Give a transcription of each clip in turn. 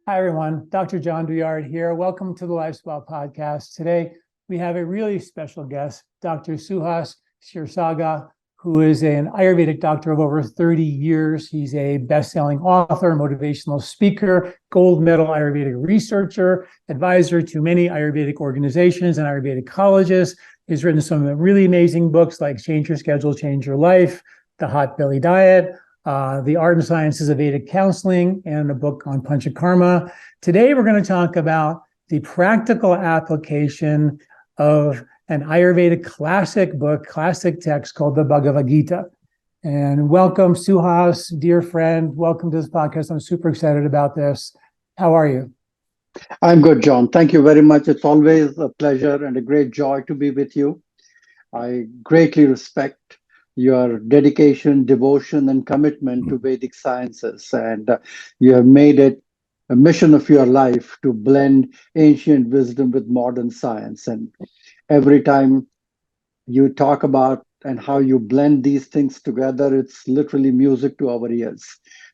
Hi, everyone. Dr. John Douillard here. Welcome to the LifeSpa podcast. Today, we have a really special guest, Dr. Suhas Kshirsagar, who is an Ayurvedic doctor of over 30 years. He's a best-selling author, motivational speaker, gold medal Ayurvedic researcher, advisor to many Ayurvedic organizations and Ayurvedic colleges. He's written some really amazing books like Change Your Schedule, Change Your Life, The Hot Belly Diet, The Art and Sciences of Vedic Counseling, and a book on Panchakarma. Today, we're going to talk about the practical application of an Ayurvedic classic book, classic text called the Bhagavad Gita. And welcome, Suhas, dear friend. Welcome to this podcast. I'm super excited about this. How are you? I'm good, John. Thank you very much. It's always a pleasure and a great joy to be with you. I greatly respect your dedication, devotion, and commitment to Vedic sciences. And you have made it a mission of your life to blend ancient wisdom with modern science. And every time you talk about and how you blend these things together, it's literally music to our ears.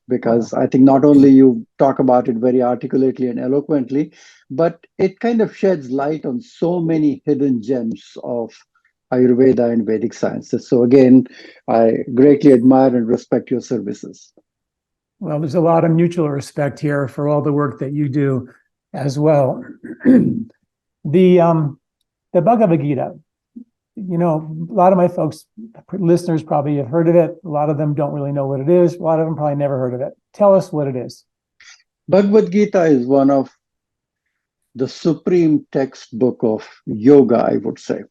Because I think not only you talk about it very articulately and eloquently, but it kind of sheds light on so many hidden gems of Ayurveda and Vedic sciences. So again, I greatly admire and respect your services. Well, there's a lot of mutual respect here for all the work that you do as well. The Bhagavad Gita, you know, a lot of my listeners probably have heard of it. A lot of them don't really know what it is. A lot of them probably never heard of it. Tell us what it is. Bhagavad Gita is one of the supreme textbook of yoga, I would say.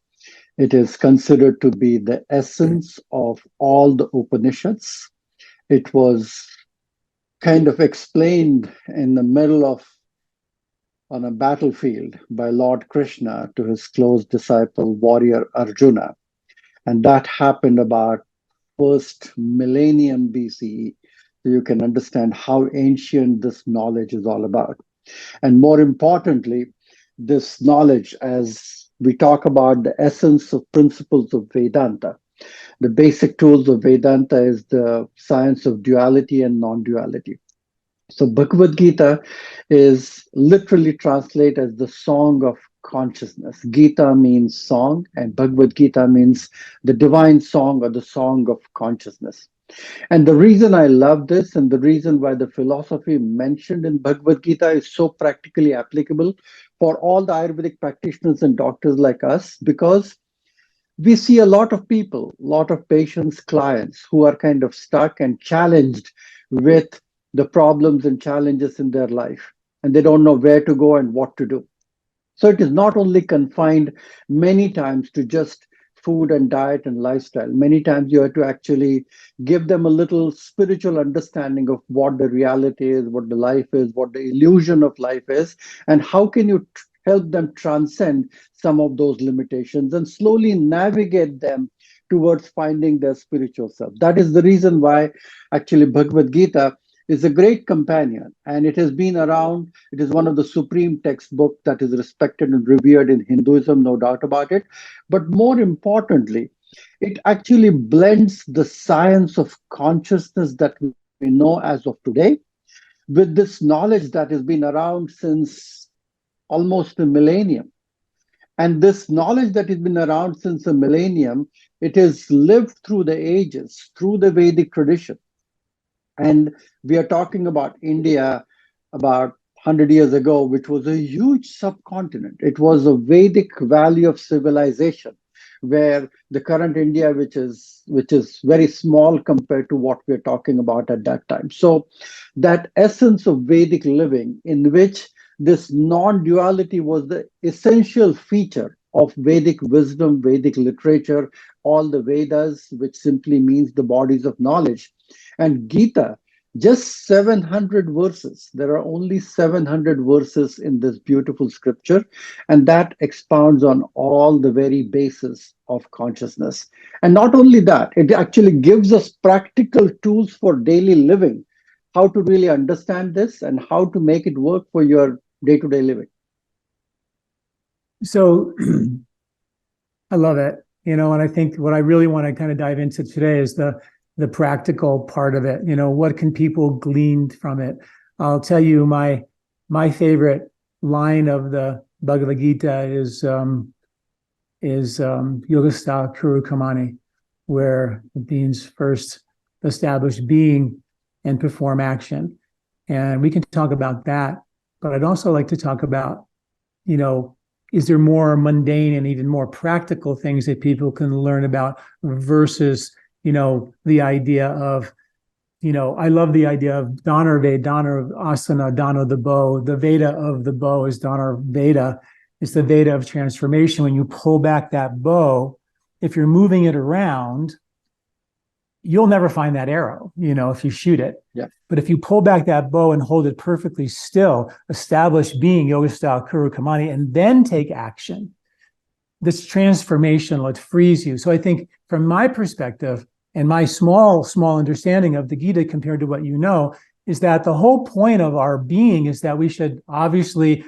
It is considered to be the essence of all the Upanishads. It was kind of explained in the middle of on a battlefield by Lord Krishna to his close disciple, warrior Arjuna. And that happened about first millennium BCE. So you can understand how ancient this knowledge is all about. And more importantly, this knowledge, as we talk about the essence of principles of Vedanta, the basic tools of Vedanta is the science of duality and non-duality. So Bhagavad Gita is literally translated as the song of consciousness. Gita means song, and Bhagavad Gita means the divine song or the song of consciousness. And the reason I love this and the reason why the philosophy mentioned in Bhagavad Gita is so practically applicable for all the Ayurvedic practitioners and doctors like us, because we see a lot of people, a lot of patients, clients who are kind of stuck and challenged with the problems and challenges in their life, and they don't know where to go and what to do. So it is not only confined many times to just food and diet and lifestyle. Many times you have to actually give them a little spiritual understanding of what the reality is, what the life is, what the illusion of life is, and how can you help them transcend some of those limitations and slowly navigate them towards finding their spiritual self. That is the reason why actually Bhagavad Gita is a great companion, and it has been around. It is one of the supreme textbooks that is respected and revered in Hinduism, no doubt about it. But more importantly, it actually blends the science of consciousness that we know as of today with this knowledge that has been around since almost a millennium. And this knowledge that has been around since a millennium, it has lived through the ages, through the Vedic tradition. And we are talking about India about 100 years ago, which was a huge subcontinent. It was a Vedic valley of civilization, where the current India, which is very small compared to what we're talking about at that time. So that essence of Vedic living, in which this non-duality was the essential feature of Vedic wisdom, Vedic literature, all the Vedas, which simply means the bodies of knowledge. And Gita, just 700 verses. There are only 700 verses in this beautiful scripture, and that expounds on all the very basis of consciousness. And not only that, it actually gives us practical tools for daily living, how to really understand this and how to make it work for your day-to-day living. So I love it, and I think what I really want to kind of dive into today is the practical part of it. What can people glean from it? I'll tell you, my my favorite line of the Bhagavad Gita is Yogastha Kuru Kamani, where it means first establish being and perform action. And we can talk about that, but I'd also like to talk about, is there more mundane and even more practical things that people can learn about versus, the idea of, I love the idea of Dana of Asana, Dana of the bow. The Veda of the bow is Dana Veda. It's the Veda of transformation. When you pull back that bow, if you're moving it around, you'll never find that arrow, if you shoot it. Yeah. But if you pull back that bow and hold it perfectly still, establish being, yoga style, Kuru Kamani, and then take action, this transformational, it frees you. So I think from my perspective and my small understanding of the Gita compared to what you know, is that the whole point of our being is that we should obviously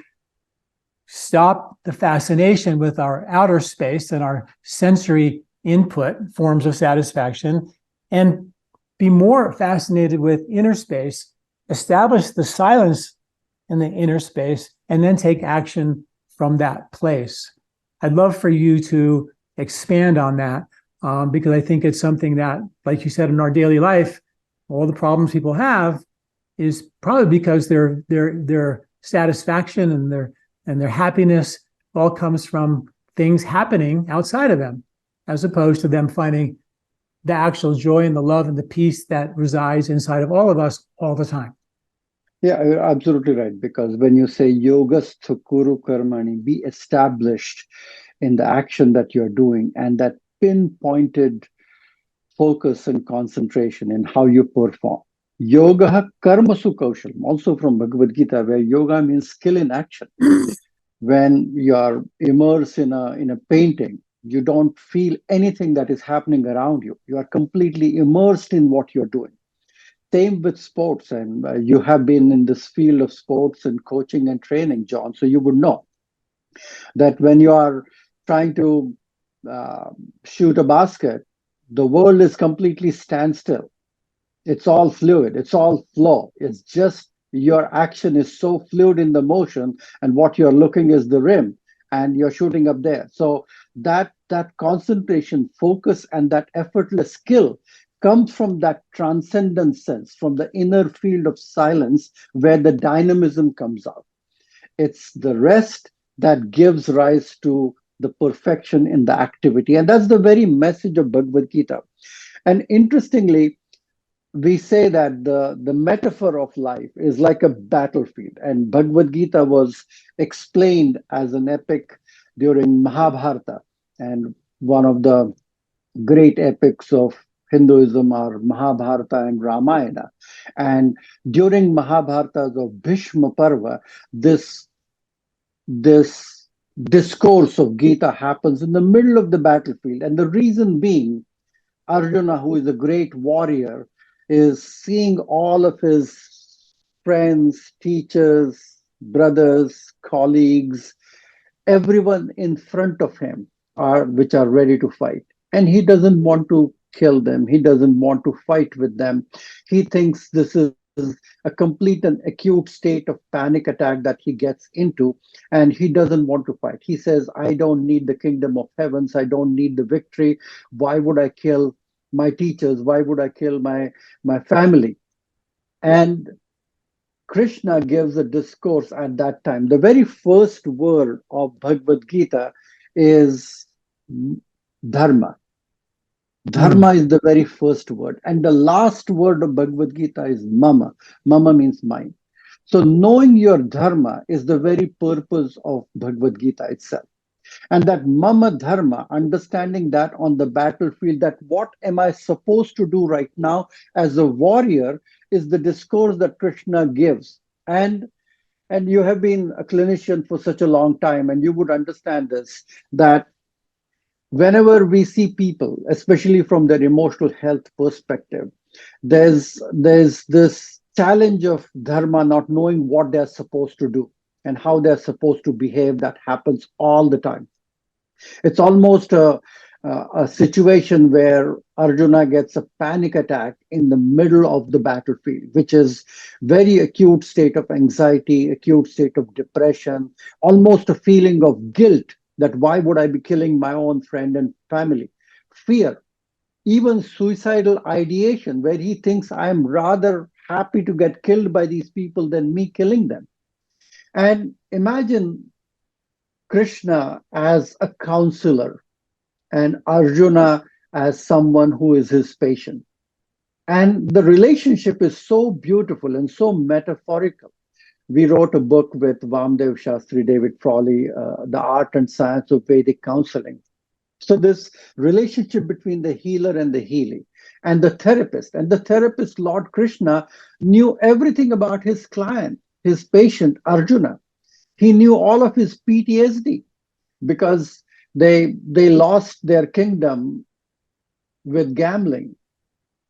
stop the fascination with our outer space and our sensory input forms of satisfaction and be more fascinated with inner space, establish the silence in the inner space, and then take action from that place. I'd love for you to expand on that because I think it's something that, like you said, in our daily life, all the problems people have is probably because their satisfaction and their happiness all comes from things happening outside of them, as opposed to them finding the actual joy and the love and the peace that resides inside of all of us all the time. Yeah, you're absolutely right. Because when you say yogastu kuru karmani, be established in the action that you're doing, and that pinpointed focus and concentration in how you perform. Yoga karmasu kaushalam, also from Bhagavad Gita, where yoga means skill in action. When you're immersed in a painting, you don't feel anything that is happening around you. You are completely immersed in what you're doing. Same with sports, and you have been in this field of sports and coaching and training, John, so you would know that when you are trying to shoot a basket, the world is completely standstill. It's all fluid, it's all flow. It's just your action is so fluid in the motion, and what you're looking is the rim, and you're shooting up there. So that concentration, focus, and that effortless skill comes from that transcendent sense, from the inner field of silence where the dynamism comes out. It's the rest that gives rise to the perfection in the activity. And that's the very message of Bhagavad Gita. And interestingly, we say that the metaphor of life is like a battlefield. And Bhagavad Gita was explained as an epic during Mahabharata. And one of the great epics of Hinduism are Mahabharata and Ramayana. And during Mahabharata of Bhishma Parva, this discourse of Gita happens in the middle of the battlefield. And the reason being, Arjuna, who is a great warrior, is seeing all of his friends, teachers, brothers, colleagues, everyone in front of him which are ready to fight. And he doesn't want to kill them. He doesn't want to fight with them. He thinks this is a complete and acute state of panic attack that he gets into, and he doesn't want to fight. He says, I don't need the kingdom of heavens. I don't need the victory. Why would I kill my teachers? Why would I kill my family? And Krishna gives a discourse at that time. The very first word of Bhagavad Gita is dharma. Dharma is the very first word. And the last word of Bhagavad Gita is mama. Mama means mine. So knowing your dharma is the very purpose of Bhagavad Gita itself. And that mama dharma, understanding that on the battlefield, that what am I supposed to do right now as a warrior, is the discourse that Krishna gives. And you have been a clinician for such a long time, and you would understand this, that whenever we see people, especially from their emotional health perspective, there's this challenge of dharma, not knowing what they're supposed to do and how they're supposed to behave. That happens all the time. It's almost a a situation where Arjuna gets a panic attack in the middle of the battlefield, which is very acute state of anxiety, acute state of depression, almost a feeling of guilt that why would I be killing my own friend and family? Fear, even suicidal ideation, where he thinks I'm rather happy to get killed by these people than me killing them. And imagine Krishna as a counselor and Arjuna as someone who is his patient. And the relationship is so beautiful and so metaphorical. We wrote a book with Vamdev Shastri, David Frawley, The Art and Science of Vedic Counseling. So this relationship between the healer and the healing and the therapist, Lord Krishna, knew everything about his client, his patient, Arjuna. He knew all of his PTSD because they lost their kingdom with gambling.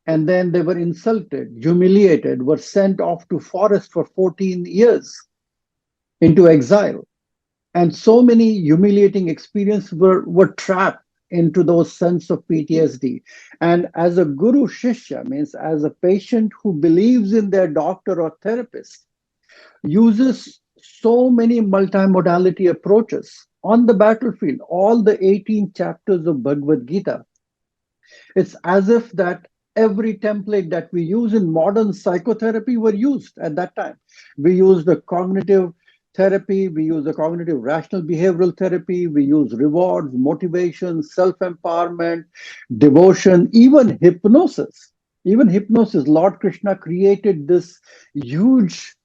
And then they were insulted, humiliated, were sent off to forest for 14 years into exile. And so many humiliating experiences were trapped into those sense of PTSD. And as a guru shishya, means as a patient who believes in their doctor or therapist, uses so many multimodality approaches on the battlefield, all the 18 chapters of Bhagavad Gita. It's as if that every template that we use in modern psychotherapy were used at that time. We used the cognitive therapy, we use the cognitive rational behavioral therapy, we use rewards, motivation, self-empowerment, devotion, even hypnosis. Even hypnosis, Lord Krishna created this huge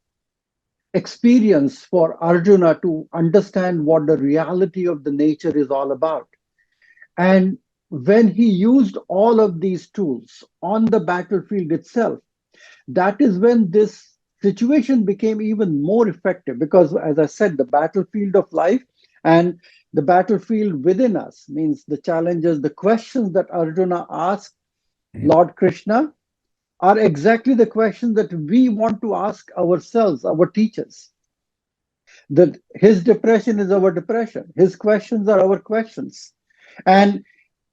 experience for Arjuna to understand what the reality of the nature is all about. And when he used all of these tools on the battlefield itself, that is when this situation became even more effective. Because, as I said, the battlefield of life and the battlefield within us means the challenges, the questions that Arjuna asked Lord Krishna are exactly the questions that we want to ask ourselves, our teachers. That his depression is our depression, his questions are our questions. And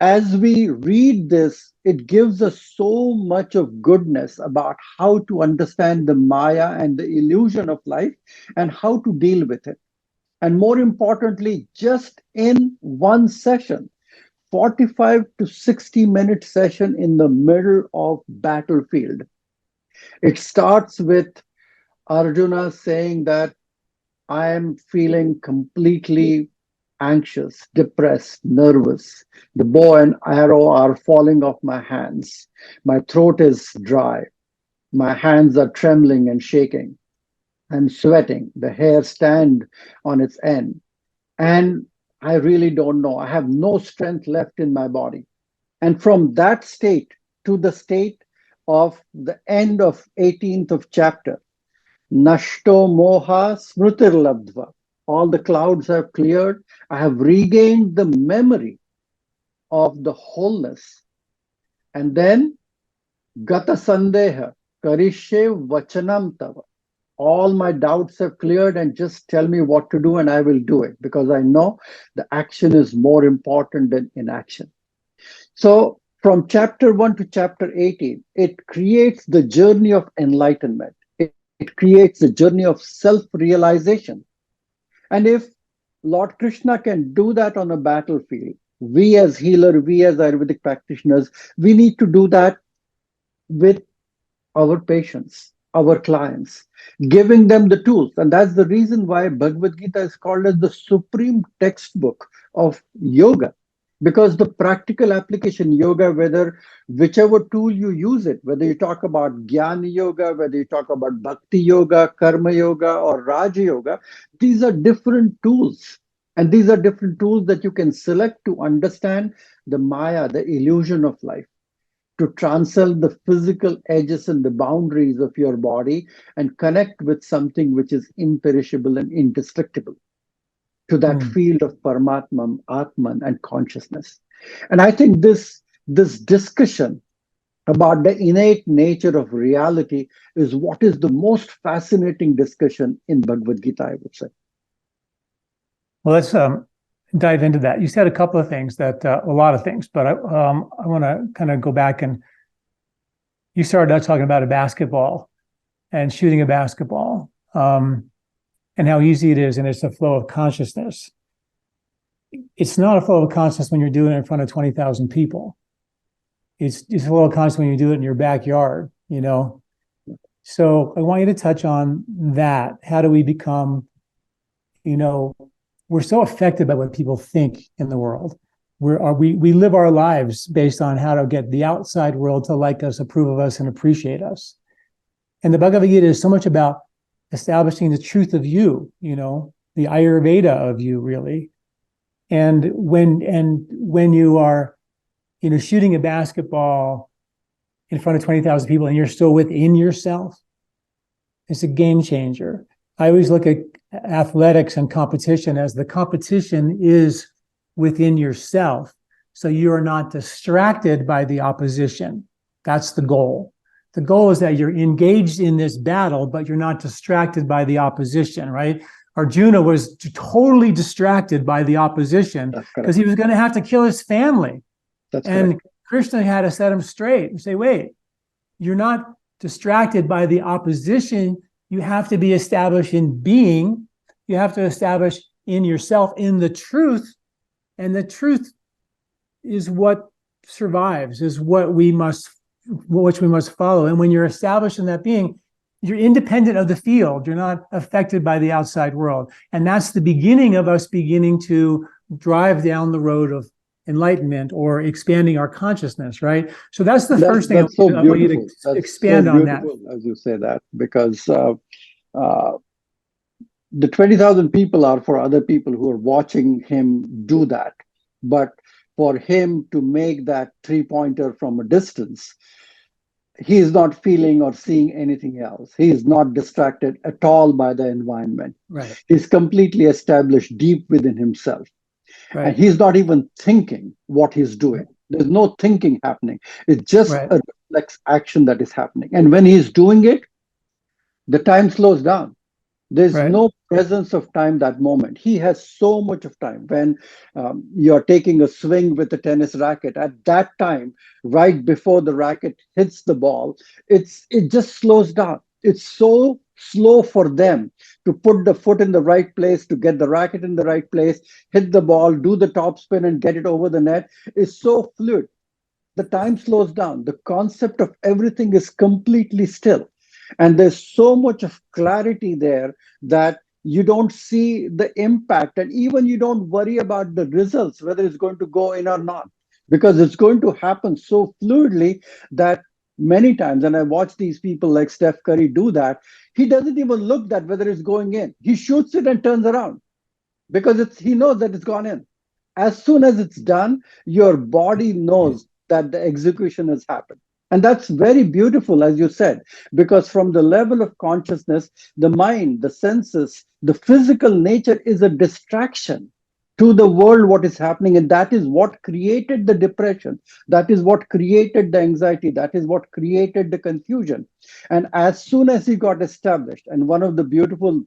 as we read this, it gives us so much of goodness about how to understand the Maya and the illusion of life and how to deal with it. And more importantly, just in one session, 45 to 60-minute session in the middle of battlefield. It starts with Arjuna saying that I am feeling completely anxious, depressed, nervous. The bow and arrow are falling off my hands. My throat is dry. My hands are trembling and shaking. I'm sweating. The hair stand on its end. And I really don't know. I have no strength left in my body. And from that state to the state of the end of 18th of chapter, Nashto moha smrutir labdva. All the clouds have cleared. I have regained the memory of the wholeness. And then Gata Sandeha Karishe Vachanam Tava. All my doubts have cleared and just tell me what to do and I will do it because I know the action is more important than inaction. So from chapter 1 to chapter 18, it creates the journey of enlightenment. It creates the journey of self-realization. And if Lord Krishna can do that on a battlefield, we as healer, we as Ayurvedic practitioners, we need to do that with our patients, our clients, giving them the tools. And that's the reason why Bhagavad Gita is called as the supreme textbook of yoga. Because the practical application yoga, whichever tool you use it, whether you talk about Jnana yoga, whether you talk about bhakti yoga, karma yoga, or raja yoga, these are different tools. And these are different tools that you can select to understand the Maya, the illusion of life, to transcend the physical edges and the boundaries of your body and connect with something which is imperishable and indestructible, to that field of Paramatman, Atman, and consciousness. And I think this discussion about the innate nature of reality is what is the most fascinating discussion in Bhagavad Gita, I would say. Well, that's dive into that. You said a couple of things that, a lot of things, but I want to kind of go back, and you started out talking about a basketball and shooting a basketball, and how easy it is, and it's a flow of consciousness. It's not a flow of consciousness when you're doing it in front of 20,000 people. It's a flow of consciousness when you do it in your backyard, you know? So I want you to touch on that. How do we become, you know, we're so affected by what people think in the world. We live our lives based on how to get the outside world to like us, approve of us, and appreciate us. And the Bhagavad Gita is so much about establishing the truth of you, you know, the Ayurveda of you, really. And when you are, you know, shooting a basketball in front of 20,000 people and you're still within yourself, it's a game changer. I always look at athletics and competition as the competition is within yourself. So you are not distracted by the opposition. That's the goal. The goal is that you're engaged in this battle, but you're not distracted by the opposition, right? Arjuna was totally distracted by the opposition because he was going to have to kill his family. And Krishna had to set him straight and say, wait, you're not distracted by the opposition. You have to be established in being. You have to establish in yourself, in the truth. And the truth is what survives, is what we must follow. And when you're established in that being, you're independent of the field. You're not affected by the outside world. And that's the beginning of us beginning to drive down the road of enlightenment or expanding our consciousness, right? So that's the first thing I want you to expand on that. As you say that, because the 20,000 people are for other people who are watching him do that. But for him to make that three-pointer from a distance, he is not feeling or seeing anything else. He is not distracted at all by the environment. Right. He's completely established deep within himself. Right. And he's not even thinking what he's doing. There's no thinking happening. It's just a reflex action that is happening. And when he's doing it, the time slows down. There's no presence of time that moment. He has so much of time. When you're taking a swing with a tennis racket, at that time, right before the racket hits the ball, it just slows down. It's so slow for them to put the foot in the right place, to get the racket in the right place, hit the ball, do the topspin and get it over the net. It's so fluid. The time slows down. The concept of everything is completely still. And there's so much of clarity there that you don't see the impact, and even you don't worry about the results, whether it's going to go in or not, because it's going to happen so fluidly that many times, and I watch these people like Steph Curry do that, he doesn't even look at whether it's going in. He shoots it and turns around because he knows that it's gone in. As soon as it's done, your body knows that the execution has happened. And that's very beautiful, as you said, because from the level of consciousness, the mind, the senses, the physical nature is a distraction to the world, what is happening. And that is what created the depression. That is what created the anxiety. That is what created the confusion. And as soon as he got established, and one of the beautiful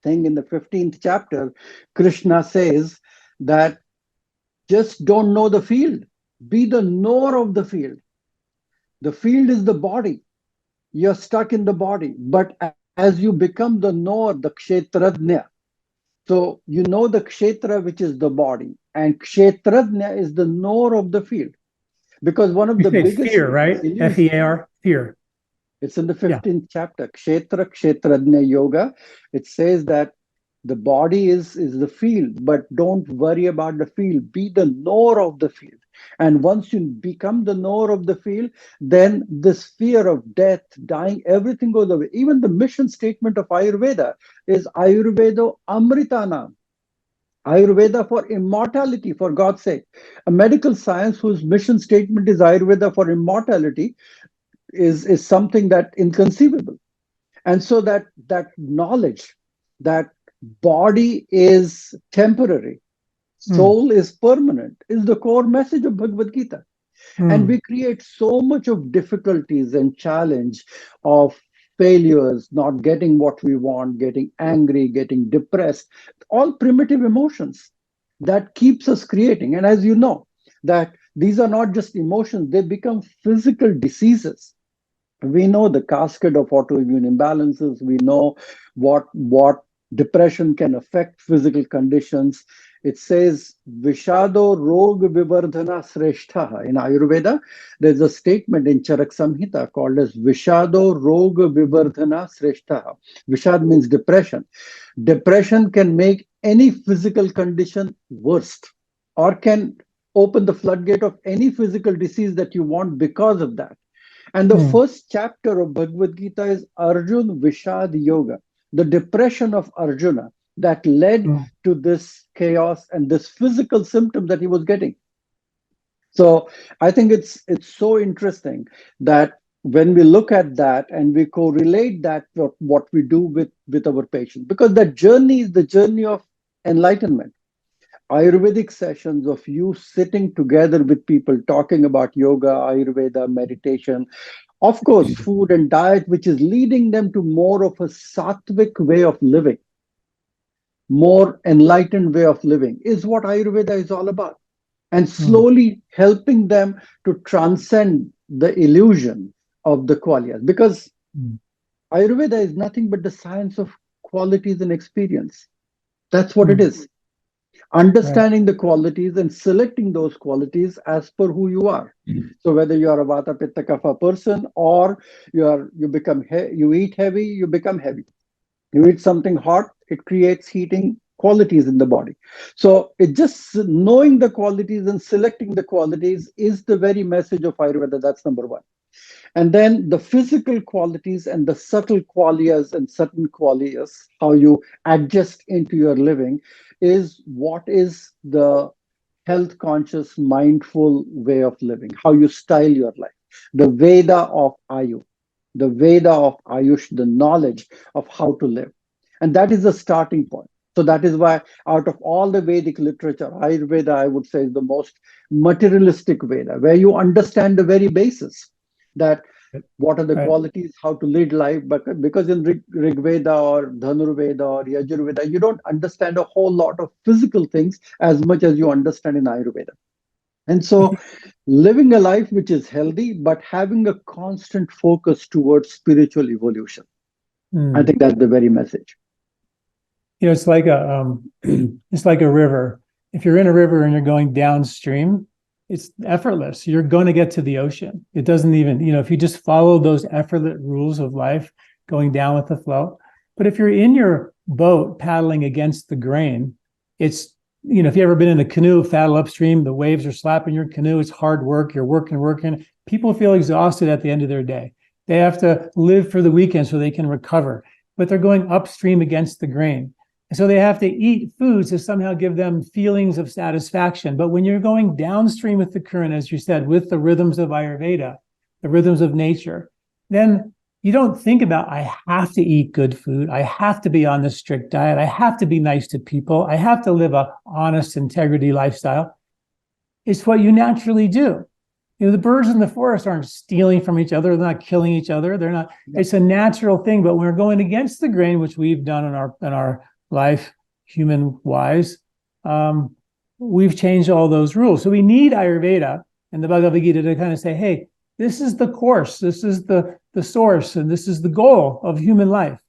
thing in the 15th chapter, Krishna says that just don't know the field. Be the knower of the field. The field is the body. You're stuck in the body. But as you become the knower, the kshetrajna, so you know the kshetra, which is the body, and kshetrajna is the knower of the field. Because one of the biggest fear, right? F-E-A-R, fear. It's in the 15th chapter, Kshetra, Kshetrajna Yoga. It says that the body is the field, but don't worry about the field. Be the knower of the field. And once you become the knower of the field, then this fear of death, dying, everything goes away. Even the mission statement of Ayurveda is Ayurveda Amritanam. Ayurveda for immortality, for God's sake. A medical science whose mission statement is Ayurveda for immortality is something that inconceivable. And so that knowledge that body is temporary, soul is permanent, is the core message of Bhagavad Gita. And we create so much of difficulties and challenge of failures, not getting what we want, getting angry, getting depressed, all primitive emotions. that keeps us creating. And as you know, that these are not just emotions, they become physical diseases. We know the cascade of autoimmune imbalances. We know what depression can affect physical conditions. It says Vishado Rog Vivardhana Sreshtha. In Ayurveda, there's a statement in Charak Samhita called as Vishado Rog Vivardhana Sreshtha. Vishad means depression. Depression can make any physical condition worse, or can open the floodgate of any physical disease that you want because of that. And the first chapter of Bhagavad Gita is Arjun Vishad Yoga, the depression of Arjuna that led to this chaos and this physical symptom that he was getting. So I think it's so interesting that when we look at that and we correlate that with what we do with our patients, because that journey is the journey of enlightenment. Ayurvedic sessions of you sitting together with people talking about yoga, Ayurveda, meditation, of course, food and diet, which is leading them to more of a sattvic way of living, more enlightened way of living, is what Ayurveda is all about. And slowly helping them to transcend the illusion of the qualias. Because Ayurveda is nothing but the science of qualities and experience. That's what it is. Understanding the qualities and selecting those qualities as per who you are. So whether you are a Vata Pitta Kapha person, or you eat heavy, you become heavy. You eat something hot, it creates heating qualities in the body. So it just knowing the qualities and selecting the qualities is the very message of Ayurveda. That's number one. And then the physical qualities and the subtle qualias and certain qualias, how you adjust into your living, is what is the health conscious, mindful way of living, how you style your life. The Veda of Ayu, the Veda of Ayush, the knowledge of how to live. And that is the starting point. So that is why out of all the Vedic literature, Ayurveda, I would say, is the most materialistic Veda, where you understand the very basis, that what are the qualities, how to lead life. But because in Rig Veda or Dhanur Veda or Yajurveda, you don't understand a whole lot of physical things as much as you understand in Ayurveda. And so living a life which is healthy, but having a constant focus towards spiritual evolution. I think that's the very message. It's like it's like a river. If you're in a river and you're going downstream, it's effortless. You're going to get to the ocean. It doesn't even, if you just follow those effortless rules of life, going down with the flow. But if you're in your boat paddling against the grain, it's, if you've ever been in a canoe, paddle upstream, the waves are slapping your canoe. It's hard work. You're working. People feel exhausted at the end of their day. They have to live for the weekend so they can recover, but they're going upstream against the grain. And so they have to eat foods to somehow give them feelings of satisfaction. But when you're going downstream with the current, as you said, with the rhythms of Ayurveda, the rhythms of nature, then you don't think about, I have to eat good food. I have to be on this strict diet. I have to be nice to people. I have to live a honest integrity lifestyle. It's what you naturally do. The birds in the forest aren't stealing from each other. They're not killing each other. They're not. It's a natural thing. But when we're going against the grain, which we've done in our life, human-wise, we've changed all those rules. So we need Ayurveda and the Bhagavad Gita to kind of say, hey, this is the course, this is the source, and this is the goal of human life.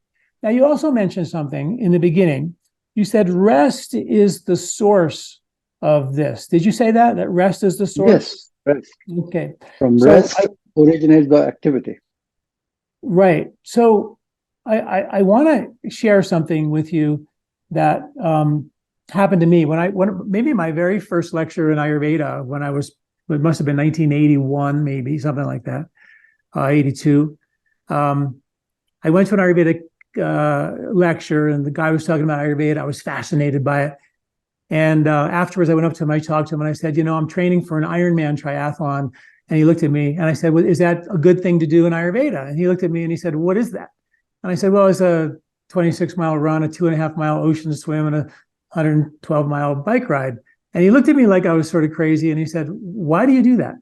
Now, you also mentioned something in the beginning. You said rest is the source of this. Did you say that rest is the source? Yes, rest. Okay. From rest originates the activity. Right. So I want to share something with you that happened to me when maybe my very first lecture in Ayurveda, when it must have been 1981, maybe something like that, 82. I went to an Ayurvedic lecture, and the guy was talking about Ayurveda. I was fascinated by it. And afterwards, I went up to him, I talked to him, and I said, I'm training for an Ironman triathlon. And he looked at me, and I said, well, is that a good thing to do in Ayurveda? And he looked at me, and he said, what is that? And I said, well, it's a 26-mile run, a 2.5-mile ocean swim, and a 112-mile bike ride. And he looked at me like I was sort of crazy, and he said, why do you do that?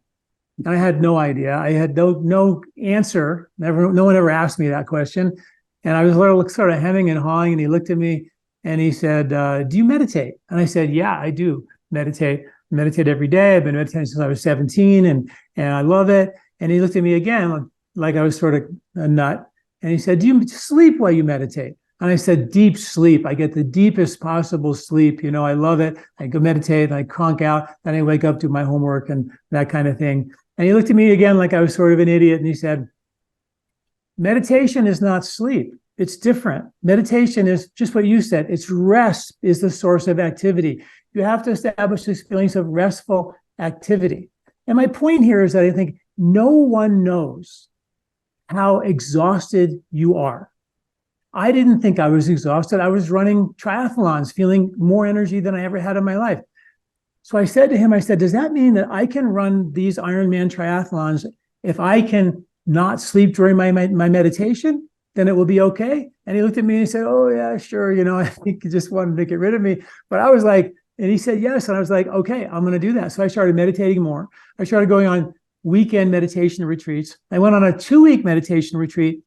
And I had no idea. I had no answer. No one ever asked me that question. And I was sort of hemming and hawing, and he looked at me, And he said, do you meditate? And I said, yeah, I do meditate every day. I've been meditating since I was 17 and I love it. And he looked at me again like I was sort of a nut. And he said, do you sleep while you meditate? And I said, deep sleep. I get the deepest possible sleep. You know, I love it. I go meditate and I conk out. Then I wake up, do my homework and that kind of thing. And he looked at me again like I was sort of an idiot. And he said, meditation is not sleep. It's different. Meditation is just what you said. It's rest is the source of activity. You have to establish this feelings of restful activity. And my point here is that I think no one knows how exhausted you are. I didn't think I was exhausted. I was running triathlons, feeling more energy than I ever had in my life. So I said to him, I said, does that mean that I can run these Ironman triathlons if I can not sleep during my meditation? Then it will be okay. And he looked at me and he said, oh yeah, sure. You know, I think he just wanted to get rid of me. But I was like, and he said, yes. And I was like, okay, I'm going to do that. So I started meditating more. I started going on weekend meditation retreats. I went on a 2-week meditation retreat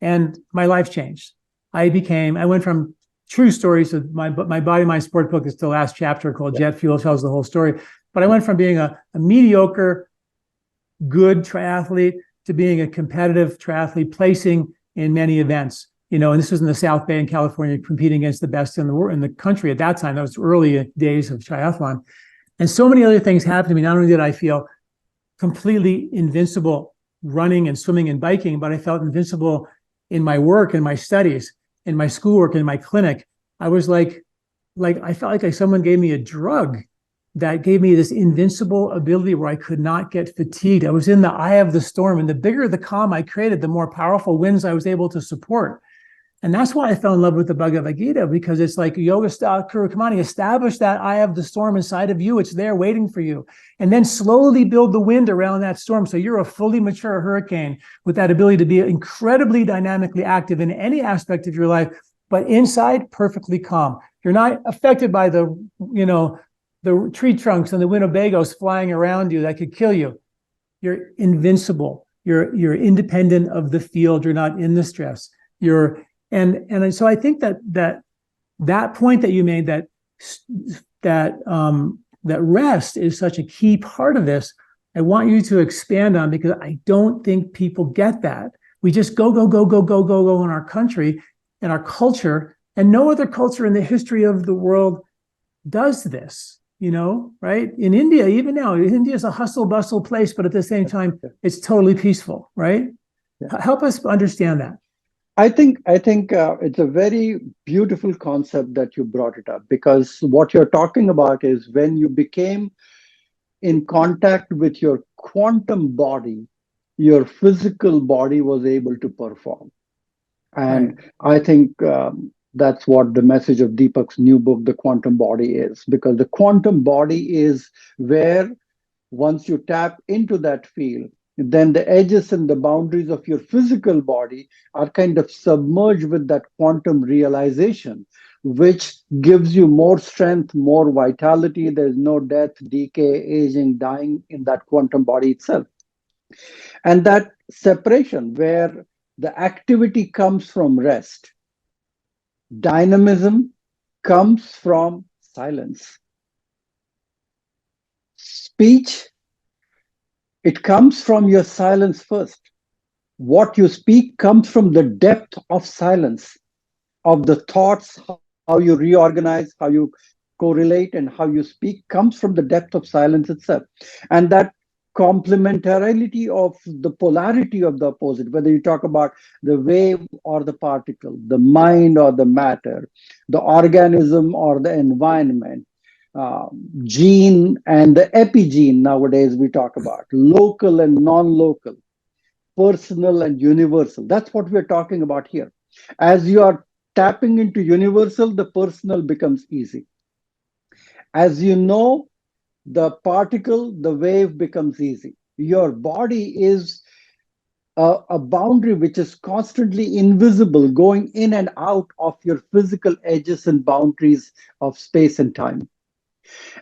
and my life changed. I went from true stories of my Body, Mind, Sport book is the last chapter called Jet Fuel, tells the whole story. But I went from being a mediocre, good triathlete to being a competitive triathlete, placing in many events, you know, and this was in the South Bay in California, competing against the best in the world, in the country at that time. That was early days of triathlon. And so many other things happened to me. Not only did I feel completely invincible running and swimming and biking, but I felt invincible in my work, in my studies, in my schoolwork, in my clinic. I was like I felt like someone gave me a drug that gave me this invincible ability where I could not get fatigued. I was in the eye of the storm, and the bigger the calm I created, the more powerful winds I was able to support. And that's why I fell in love with the Bhagavad Gita, because it's like yoga style Kurukamani, establish that eye of the storm inside of you. It's there waiting for you. And then slowly build the wind around that storm. So you're a fully mature hurricane with that ability to be incredibly dynamically active in any aspect of your life, but inside perfectly calm. You're not affected by the tree trunks and the Winnebagos flying around you that could kill you. You're invincible. You're independent of the field. You're not in the stress. And so I think that point that you made, that rest is such a key part of this. I want you to expand on, because I don't think people get that. We just go in our country and our culture, and no other culture in the history of the world does this. You know, right? In India, even now, India is a hustle bustle place, but at the same time, it's totally peaceful, right? Yeah. Help us understand that. I think it's a very beautiful concept that you brought it up, because what you're talking about is when you became in contact with your quantum body, your physical body was able to perform. And right. I think that's what the message of Deepak's new book, The Quantum Body, is, because the quantum body is where, once you tap into that field, then the edges and the boundaries of your physical body are kind of submerged with that quantum realization, which gives you more strength, more vitality. There's no death, decay, aging, dying in that quantum body itself. And that separation where the activity comes from rest, dynamism comes from silence. Speech, it comes from your silence first. What you speak comes from the depth of silence, of the thoughts, how you reorganize, how you correlate, and how you speak comes from the depth of silence itself. And that complementarity of the polarity of the opposite, whether you talk about the wave or the particle, the mind or the matter, the organism or the environment, gene and the epigene, nowadays we talk about local and non-local, personal and universal. That's what we're talking about here. As you are tapping into universal, the personal becomes easy. As you know the particle, the wave becomes easy. Your body is a boundary which is constantly invisible, going in and out of your physical edges and boundaries of space and time.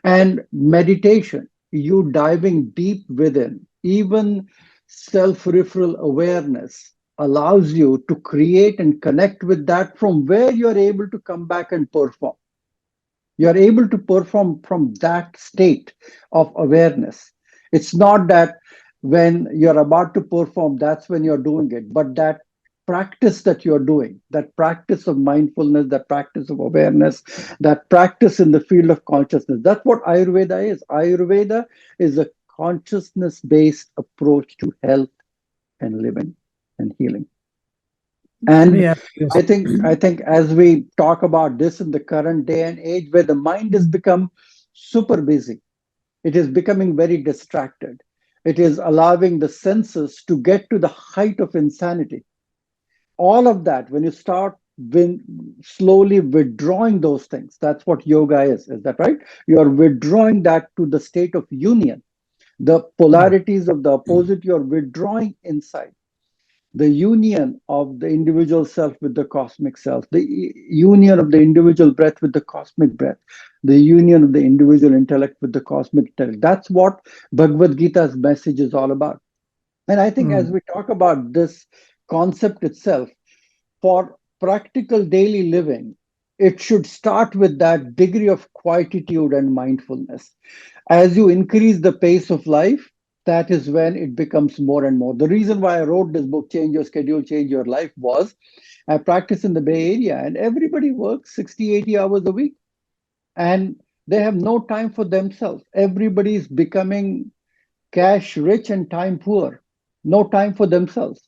And meditation, you diving deep within, even self-referral awareness, allows you to create and connect with that, from where you're able to come back and perform. You're able to perform from that state of awareness. It's not that when you're about to perform, that's when you're doing it, but that practice that you're doing, that practice of mindfulness, that practice of awareness, that practice in the field of consciousness, that's what Ayurveda is. Ayurveda is a consciousness based approach to health and living and healing. And Yeah. I think as we talk about this in the current day and age, where the mind has become super busy, it is becoming very distracted. It is allowing the senses to get to the height of insanity. All of that, when you start slowly withdrawing those things, that's what yoga is. Is that right? You are withdrawing that to the state of union. The polarities of the opposite, you're withdrawing inside. The union of the individual self with the cosmic self, the union of the individual breath with the cosmic breath, the union of the individual intellect with the cosmic intellect. That's what Bhagavad Gita's message is all about. And I think as we talk about this concept itself, for practical daily living, it should start with that degree of quietude and mindfulness. As you increase the pace of life, that is when it becomes more and more. The reason why I wrote this book, Change Your Schedule, Change Your Life, was I practice in the Bay Area and everybody works 60, 80 hours a week and they have no time for themselves. Everybody is becoming cash rich and time poor. No time for themselves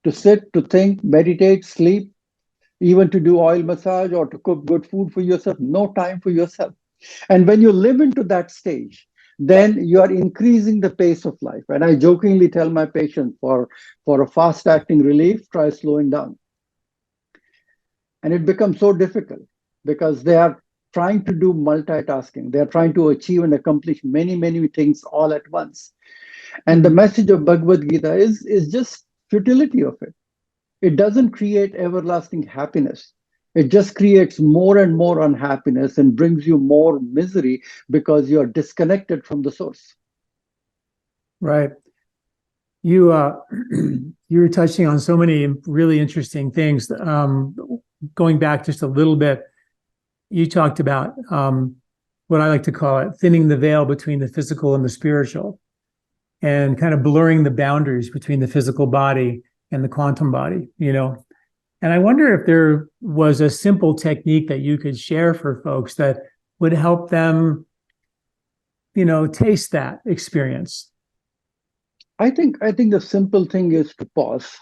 to sit, to think, meditate, sleep, even to do oil massage or to cook good food for yourself. No time for yourself. And when you live into that stage, then you are increasing the pace of life. And I jokingly tell my patients, for a fast acting relief, try slowing down. And it becomes so difficult because they are trying to do multitasking. They are trying to achieve and accomplish many, many things all at once. And the message of Bhagavad Gita is just futility of it. It doesn't create everlasting happiness. It just creates more and more unhappiness and brings you more misery because you're disconnected from the source. Right. You you were touching on so many really interesting things. Going back just a little bit, you talked about what I like to call it, thinning the veil between the physical and the spiritual, and kind of blurring the boundaries between the physical body and the quantum body, you know. And I wonder if there was a simple technique that you could share for folks that would help them, you know, taste that experience. I think the simple thing is to pause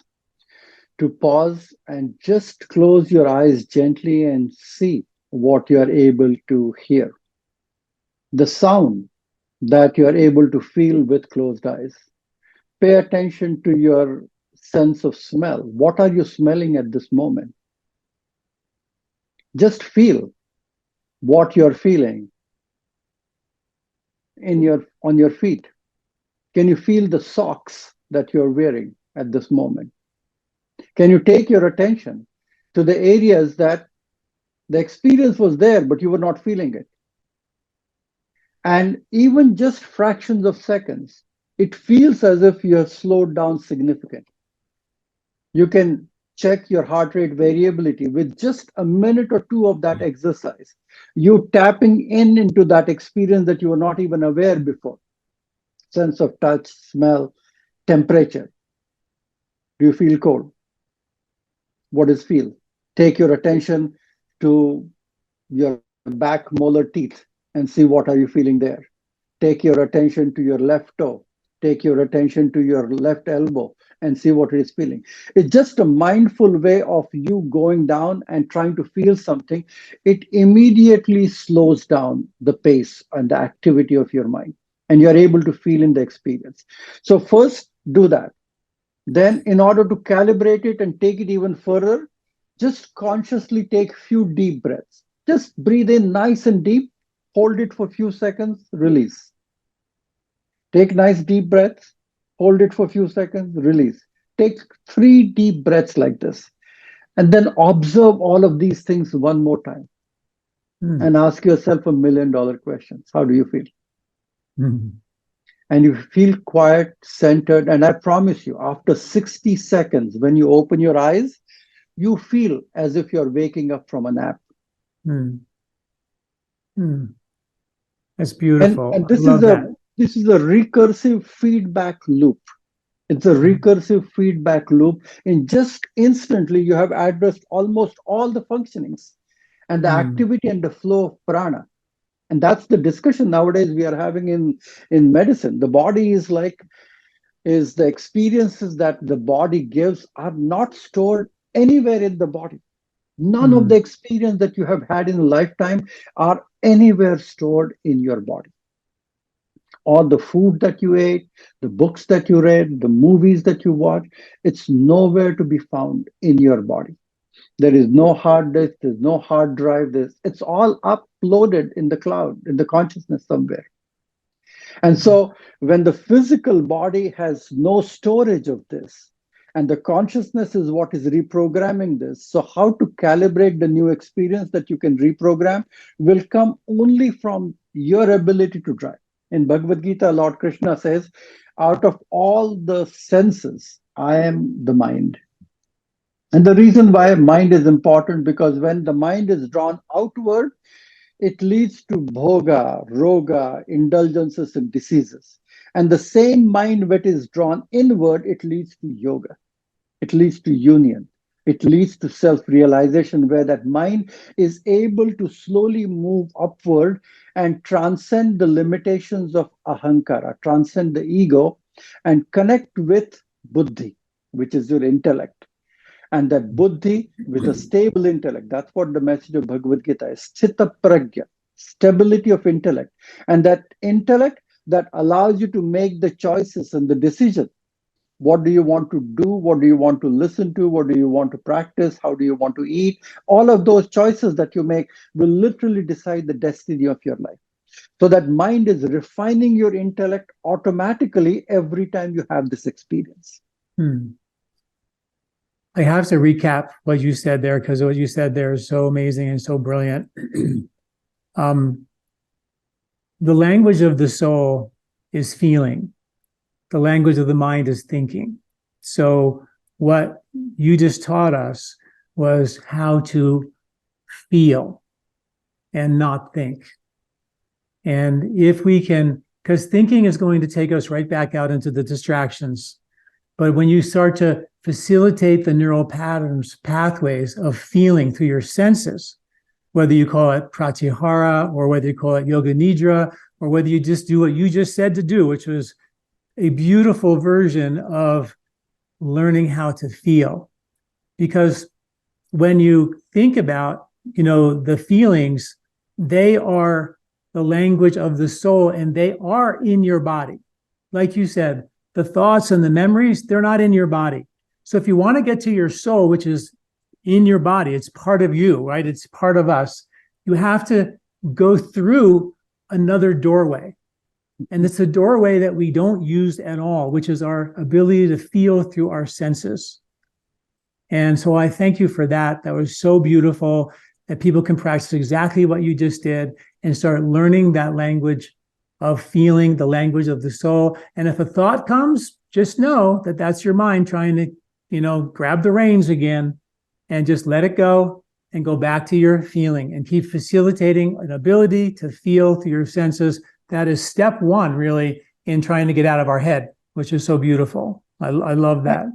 and just close your eyes gently and see what you are able to hear. The sound that you are able to feel with closed eyes. Pay attention to your sense of smell. What are you smelling at this moment? Just feel what you're feeling on your feet. Can you feel the socks that you're wearing at this moment? Can you take your attention to the areas that the experience was there, but you were not feeling it? And even just fractions of seconds, it feels as if you have slowed down significantly. You can check your heart rate variability with just a minute or two of that exercise. You tapping into that experience that you were not even aware before. Sense of touch, smell, temperature. Do you feel cold? What is feel? Take your attention to your back molar teeth and see what are you feeling there. Take your attention to your left toe. Take your attention to your left elbow and see what it is feeling. It's just a mindful way of you going down and trying to feel something. It immediately slows down the pace and the activity of your mind, and you're able to feel in the experience. So first, do that. Then, in order to calibrate it and take it even further, just consciously take few deep breaths. Just breathe in nice and deep, hold it for a few seconds, release. Take nice deep breaths, hold it for a few seconds, release. Take 3 deep breaths like this. And then observe all of these things one more time. And ask yourself $1 million questions. How do you feel? and you feel quiet, centered. And I promise you, after 60 seconds, when you open your eyes, you feel as if you're waking up from a nap. Hmm. Hmm. That's And, beautiful. and I love that. this is a recursive feedback loop. It's a Hmm. recursive feedback loop. In just instantly, you have addressed almost all the functionings and the Hmm. activity and the flow of prana. And that's the discussion nowadays we are having in medicine. The body is the experiences that the body gives are not stored anywhere in the body. None of the Hmm. experience that you have had in a lifetime are anywhere stored in your body. All the food that you ate, the books that you read, the movies that you watch, it's nowhere to be found in your body. There is no hard disk, there's no hard drive, it's all uploaded in the cloud, in the consciousness somewhere. And so when the physical body has no storage of this, and the consciousness is what is reprogramming this, so how to calibrate the new experience that you can reprogram will come only from your ability to drive. In Bhagavad Gita, Lord Krishna says, out of all the senses, I am the mind. And the reason why mind is important, because when the mind is drawn outward, it leads to bhoga, roga, indulgences, and diseases. And the same mind that is drawn inward, it leads to yoga. It leads to union. It leads to self realization, where that mind is able to slowly move upward and transcend the limitations of ahankara, transcend the ego, and connect with buddhi, which is your intellect. And that buddhi with a stable intellect, that's what the message of Bhagavad Gita is. Sthita pragya, stability of intellect. And that intellect that allows you to make the choices and the decision. What do you want to do? What do you want to listen to? What do you want to practice? How do you want to eat? All of those choices that you make will literally decide the destiny of your life. So that mind is refining your intellect automatically every time you have this experience. Hmm. I have to recap what you said there because what you said there is so amazing and so brilliant. um, the language of the soul is feeling. The language of the mind is thinking. So what you just taught us was how to feel and not think. And if we can, because thinking is going to take us right back out into the distractions. But when you start to facilitate the neural patterns, pathways of feeling through your senses, whether you call it pratyahara or whether you call it yoga nidra, or whether you just do what you just said to do, which was a beautiful version of learning how to feel. Because when you think about, the feelings, they are the language of the soul and they are in your body. Like you said, the thoughts and the memories, they're not in your body. So if you want to get to your soul, which is in your body, it's part of you, right? It's part of us. You have to go through another doorway. And it's a doorway that we don't use at all, which is our ability to feel through our senses. And so I thank you for that. That was so beautiful that people can practice exactly what you just did and start learning that language of feeling, the language of the soul. And if a thought comes, just know that that's your mind trying to, grab the reins again and just let it go and go back to your feeling and keep facilitating an ability to feel through your senses. That is step one, really, in trying to get out of our head, which is so beautiful. I love that.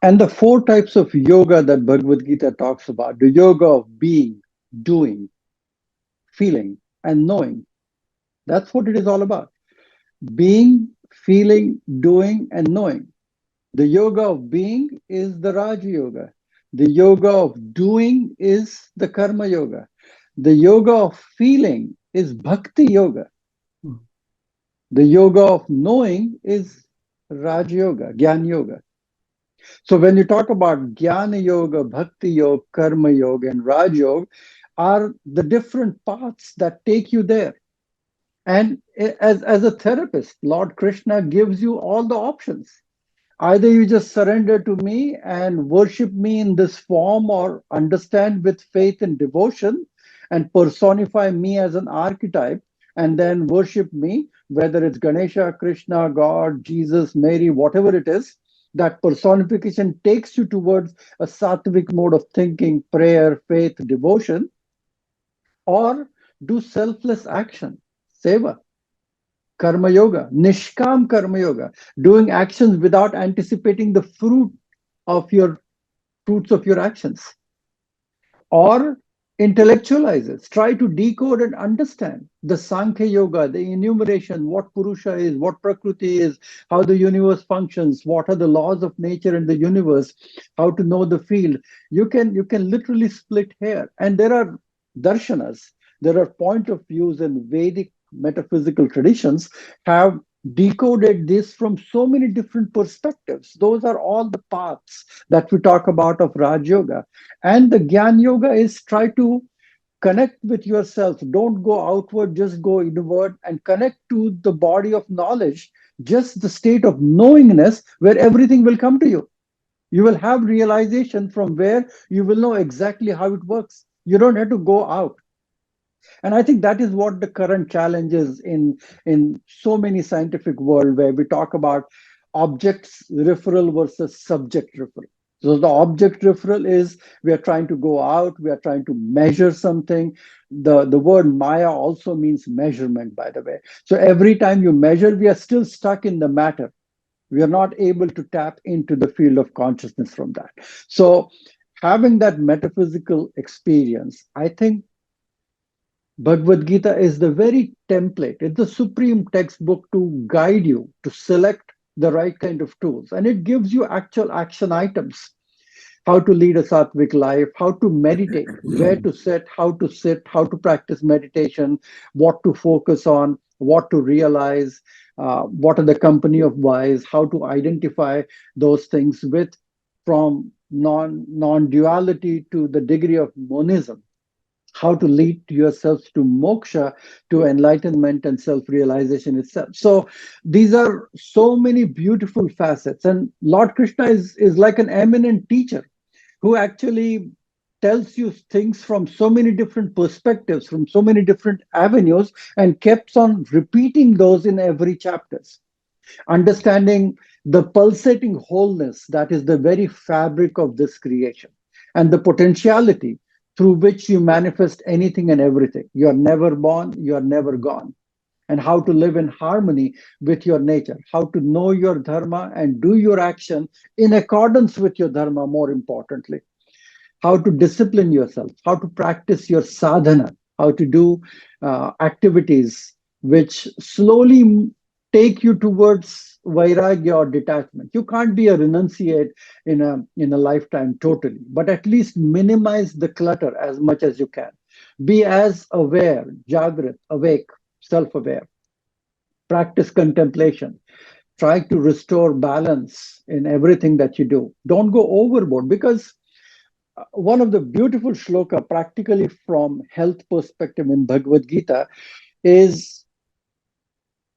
And the four types of yoga that Bhagavad Gita talks about, the yoga of being, doing, feeling, and knowing. That's what it is all about. Being, feeling, doing, and knowing. The yoga of being is the Raj Yoga. The yoga of doing is the Karma Yoga. The yoga of feeling is Bhakti Yoga. The yoga of knowing is Raj Yoga, Gyan Yoga. So when you talk about Jnana Yoga, Bhakti Yoga, Karma Yoga, and Raj Yoga, are the different paths that take you there. And as a therapist, Lord Krishna gives you all the options. Either you just surrender to me and worship me in this form, or understand with faith and devotion and personify me as an archetype and then worship me, whether it's Ganesha, Krishna, God, Jesus, Mary, whatever it is, that personification takes you towards a sattvic mode of thinking, prayer, faith, devotion, or do selfless action, seva, karma yoga, nishkam karma yoga, doing actions without anticipating the fruits of your actions, or intellectualizes, try to decode and understand the Sankhya Yoga, the enumeration, what Purusha is, what Prakriti is, how the universe functions, what are the laws of nature and the universe, how to know the field. You can literally split hair. And there are darshanas, there are point of views in Vedic metaphysical traditions have decoded this from so many different perspectives. Those are all the paths that we talk about of Raj Yoga. And the Gyan Yoga is try to connect with yourself. Don't go outward, just go inward and connect to the body of knowledge, just the state of knowingness where everything will come to you. You will have realization from where you will know exactly how it works. You don't have to go out. And I think that is what the current challenge is in so many scientific world, where we talk about objects referral versus subject referral. So the object referral is we are trying to go out, we are trying to measure something. The word Maya also means measurement, by the way. So every time you measure, we are still stuck in the matter. We are not able to tap into the field of consciousness from that. So having that metaphysical experience, I think Bhagavad Gita is the very template. It's the supreme textbook to guide you to select the right kind of tools. And it gives you actual action items: how to lead a sattvic life, how to meditate, where to sit, how to practice meditation, what to focus on, what to realize, what are the company of wise, how to identify those things with from non-duality to the degree of monism, how to lead yourself to moksha, to enlightenment and self-realization itself. So these are so many beautiful facets. And Lord Krishna is like an eminent teacher who actually tells you things from so many different perspectives, from so many different avenues, and keeps on repeating those in every chapters. Understanding the pulsating wholeness that is the very fabric of this creation, and the potentiality through which you manifest anything and everything. You are never born, you are never gone. And how to live in harmony with your nature, how to know your dharma and do your action in accordance with your dharma, more importantly. How to discipline yourself, how to practice your sadhana, how to do activities which slowly take you towards vairagya or detachment. You can't be a renunciate in a lifetime totally, but at least minimize the clutter as much as you can. Be as aware, jagrat, awake, self-aware. Practice contemplation. Try to restore balance in everything that you do. Don't go overboard, because one of the beautiful shloka, practically from health perspective in Bhagavad Gita, is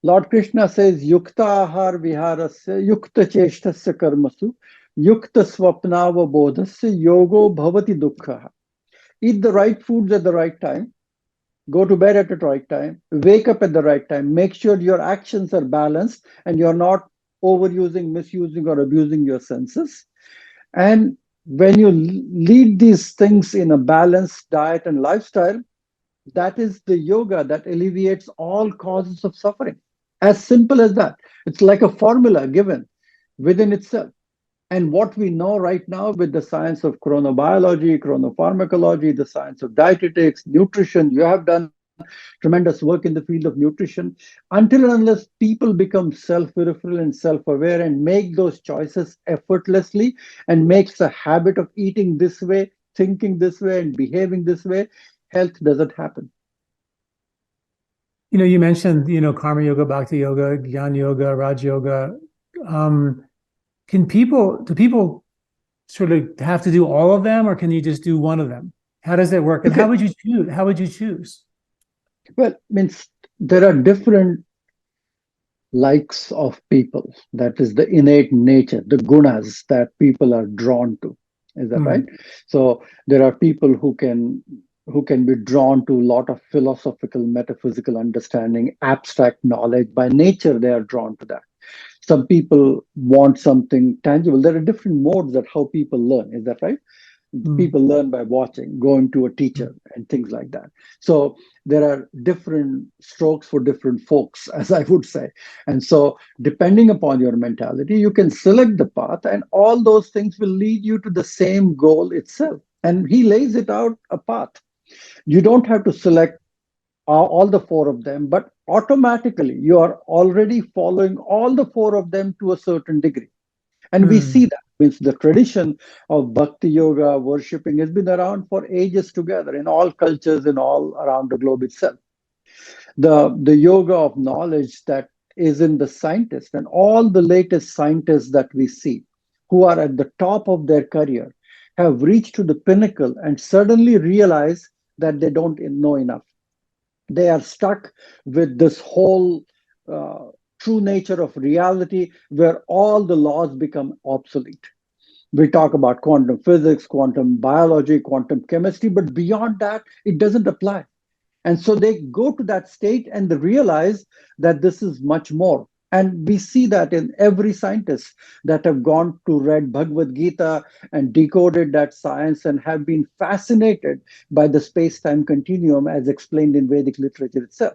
Lord Krishna says, Yukta ahar viharasya, yukta cheshtasya karmasu, yukta swapnava bodhasya, yogo bhavati dukkha. Eat the right foods at the right time, go to bed at the right time, wake up at the right time, make sure your actions are balanced and you're not overusing, misusing, or abusing your senses. And when you lead these things in a balanced diet and lifestyle, that is the yoga that alleviates all causes of suffering. As simple as that. It's like a formula given within itself. And what we know right now with the science of chronobiology, chronopharmacology, the science of dietetics, nutrition, you have done tremendous work in the field of nutrition. Until and unless people become self-referral and self-aware and make those choices effortlessly and makes a habit of eating this way, thinking this way, and behaving this way, health doesn't happen. You mentioned, karma yoga, bhakti yoga, jnana yoga, raj yoga. Do people sort of have to do all of them, or can you just do one of them? How does that work? And how would you choose? How would you choose? Well, means there are different likes of people. That is the innate nature, the gunas that people are drawn to. Is that right? So there are people who can be drawn to a lot of philosophical, metaphysical understanding, abstract knowledge. By nature, they are drawn to that. Some people want something tangible. There are different modes that how people learn. Is that right? Mm. People learn by watching, going to a teacher, and things like that. So there are different strokes for different folks, as I would say. And so, depending upon your mentality, you can select the path, and all those things will lead you to the same goal itself. And he lays it out a path. You don't have to select all the four of them, but automatically you are already following all the four of them to a certain degree. And we see Mm. that means the tradition of bhakti yoga worshipping has been around for ages together in all cultures and all around the globe itself. The yoga of knowledge that is in the scientists and all the latest scientists that we see who are at the top of their career have reached to the pinnacle and suddenly realize that they don't know enough. They are stuck with this whole true nature of reality where all the laws become obsolete. We talk about quantum physics, quantum biology, quantum chemistry, but beyond that, it doesn't apply. And so they go to that state and they realize that this is much more. And we see that in every scientist that have gone to read Bhagavad Gita and decoded that science and have been fascinated by the space-time continuum as explained in Vedic literature itself.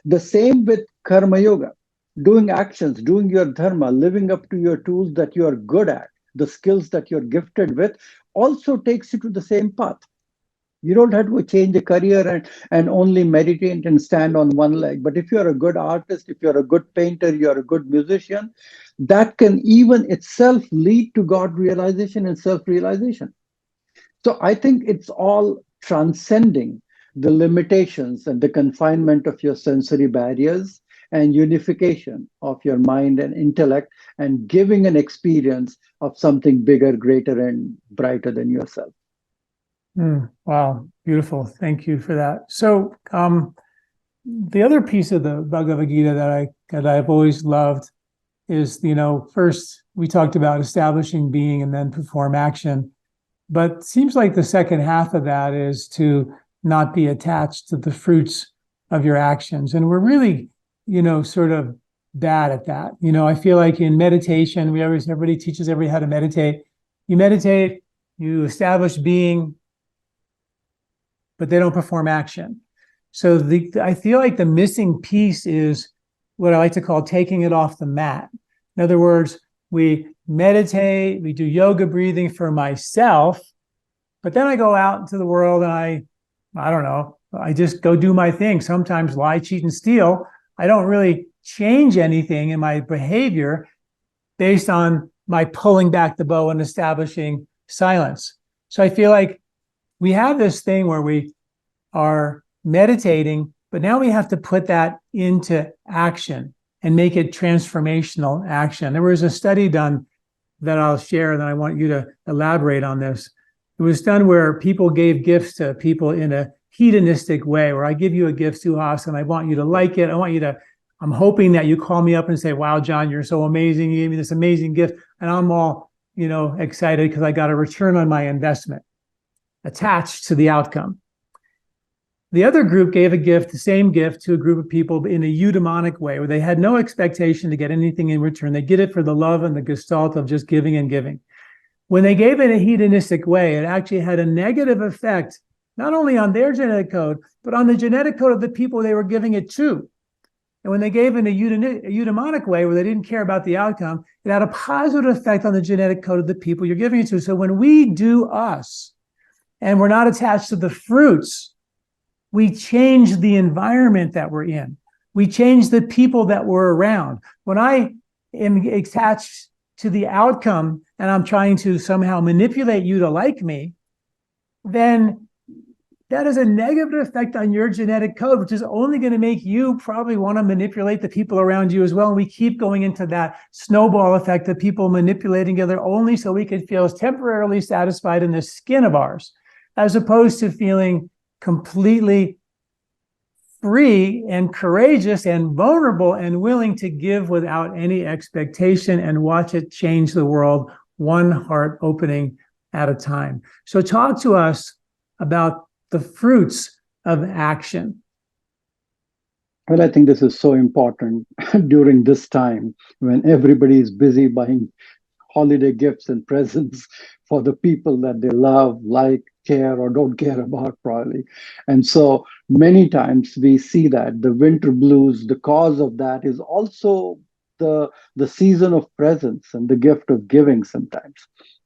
The same with karma yoga, doing actions, doing your dharma, living up to your tools that you are good at, the skills that you're gifted with, also takes you to the same path. You don't have to change a career and only meditate and stand on one leg. But if you're a good artist, if you're a good painter, you're a good musician, that can even itself lead to God realization and self realization. So I think it's all transcending the limitations and the confinement of your sensory barriers and unification of your mind and intellect and giving an experience of something bigger, greater, and brighter than yourself. Mm. Wow, beautiful. Thank you for that. So, the other piece of the Bhagavad Gita that I've always loved is, first we talked about establishing being and then perform action. But it seems like the second half of that is to not be attached to the fruits of your actions. And we're really, sort of bad at that. I feel like in meditation, everybody teaches everybody how to meditate. You meditate, you establish being, but they don't perform action. So I feel like the missing piece is what I like to call taking it off the mat. In other words, we meditate, we do yoga breathing for myself, but then I go out into the world and I don't know, I just go do my thing. Sometimes lie, cheat, and steal. I don't really change anything in my behavior based on my pulling back the bow and establishing silence. So I feel like we have this thing where we are meditating, but now we have to put that into action and make it transformational action. There was a study done that I'll share, and I want you to elaborate on this. It was done where people gave gifts to people in a hedonistic way, where I give you a gift, Suhas, and I want you to like it. I'm hoping that you call me up and say, wow, John, you're so amazing. You gave me this amazing gift. And I'm all, excited because I got a return on my investment attached to the outcome. The other group gave the same gift to a group of people in a eudaimonic way, where they had no expectation to get anything in return. They did it for the love and the gestalt of just giving and giving. When they gave it in a hedonistic way, it actually had a negative effect, not only on their genetic code, but on the genetic code of the people they were giving it to. And when they gave it in a eudaimonic way, where they didn't care about the outcome, it had a positive effect on the genetic code of the people you're giving it to. So when we do us, and we're not attached to the fruits, we change the environment that we're in. We change the people that we're around. When I am attached to the outcome and I'm trying to somehow manipulate you to like me, then that has a negative effect on your genetic code, which is only going to make you probably want to manipulate the people around you as well. And we keep going into that snowball effect of people manipulating each other only so we can feel temporarily satisfied in the skin of ours, as opposed to feeling completely free and courageous and vulnerable and willing to give without any expectation and watch it change the world one heart opening at a time. So talk to us about the fruits of action? Well, I think this is so important during this time when everybody is busy buying holiday gifts and presents for the people that they love, like, care, or don't care about, probably. And so many times we see that the winter blues, the cause of that is also the season of presents and the gift of giving sometimes.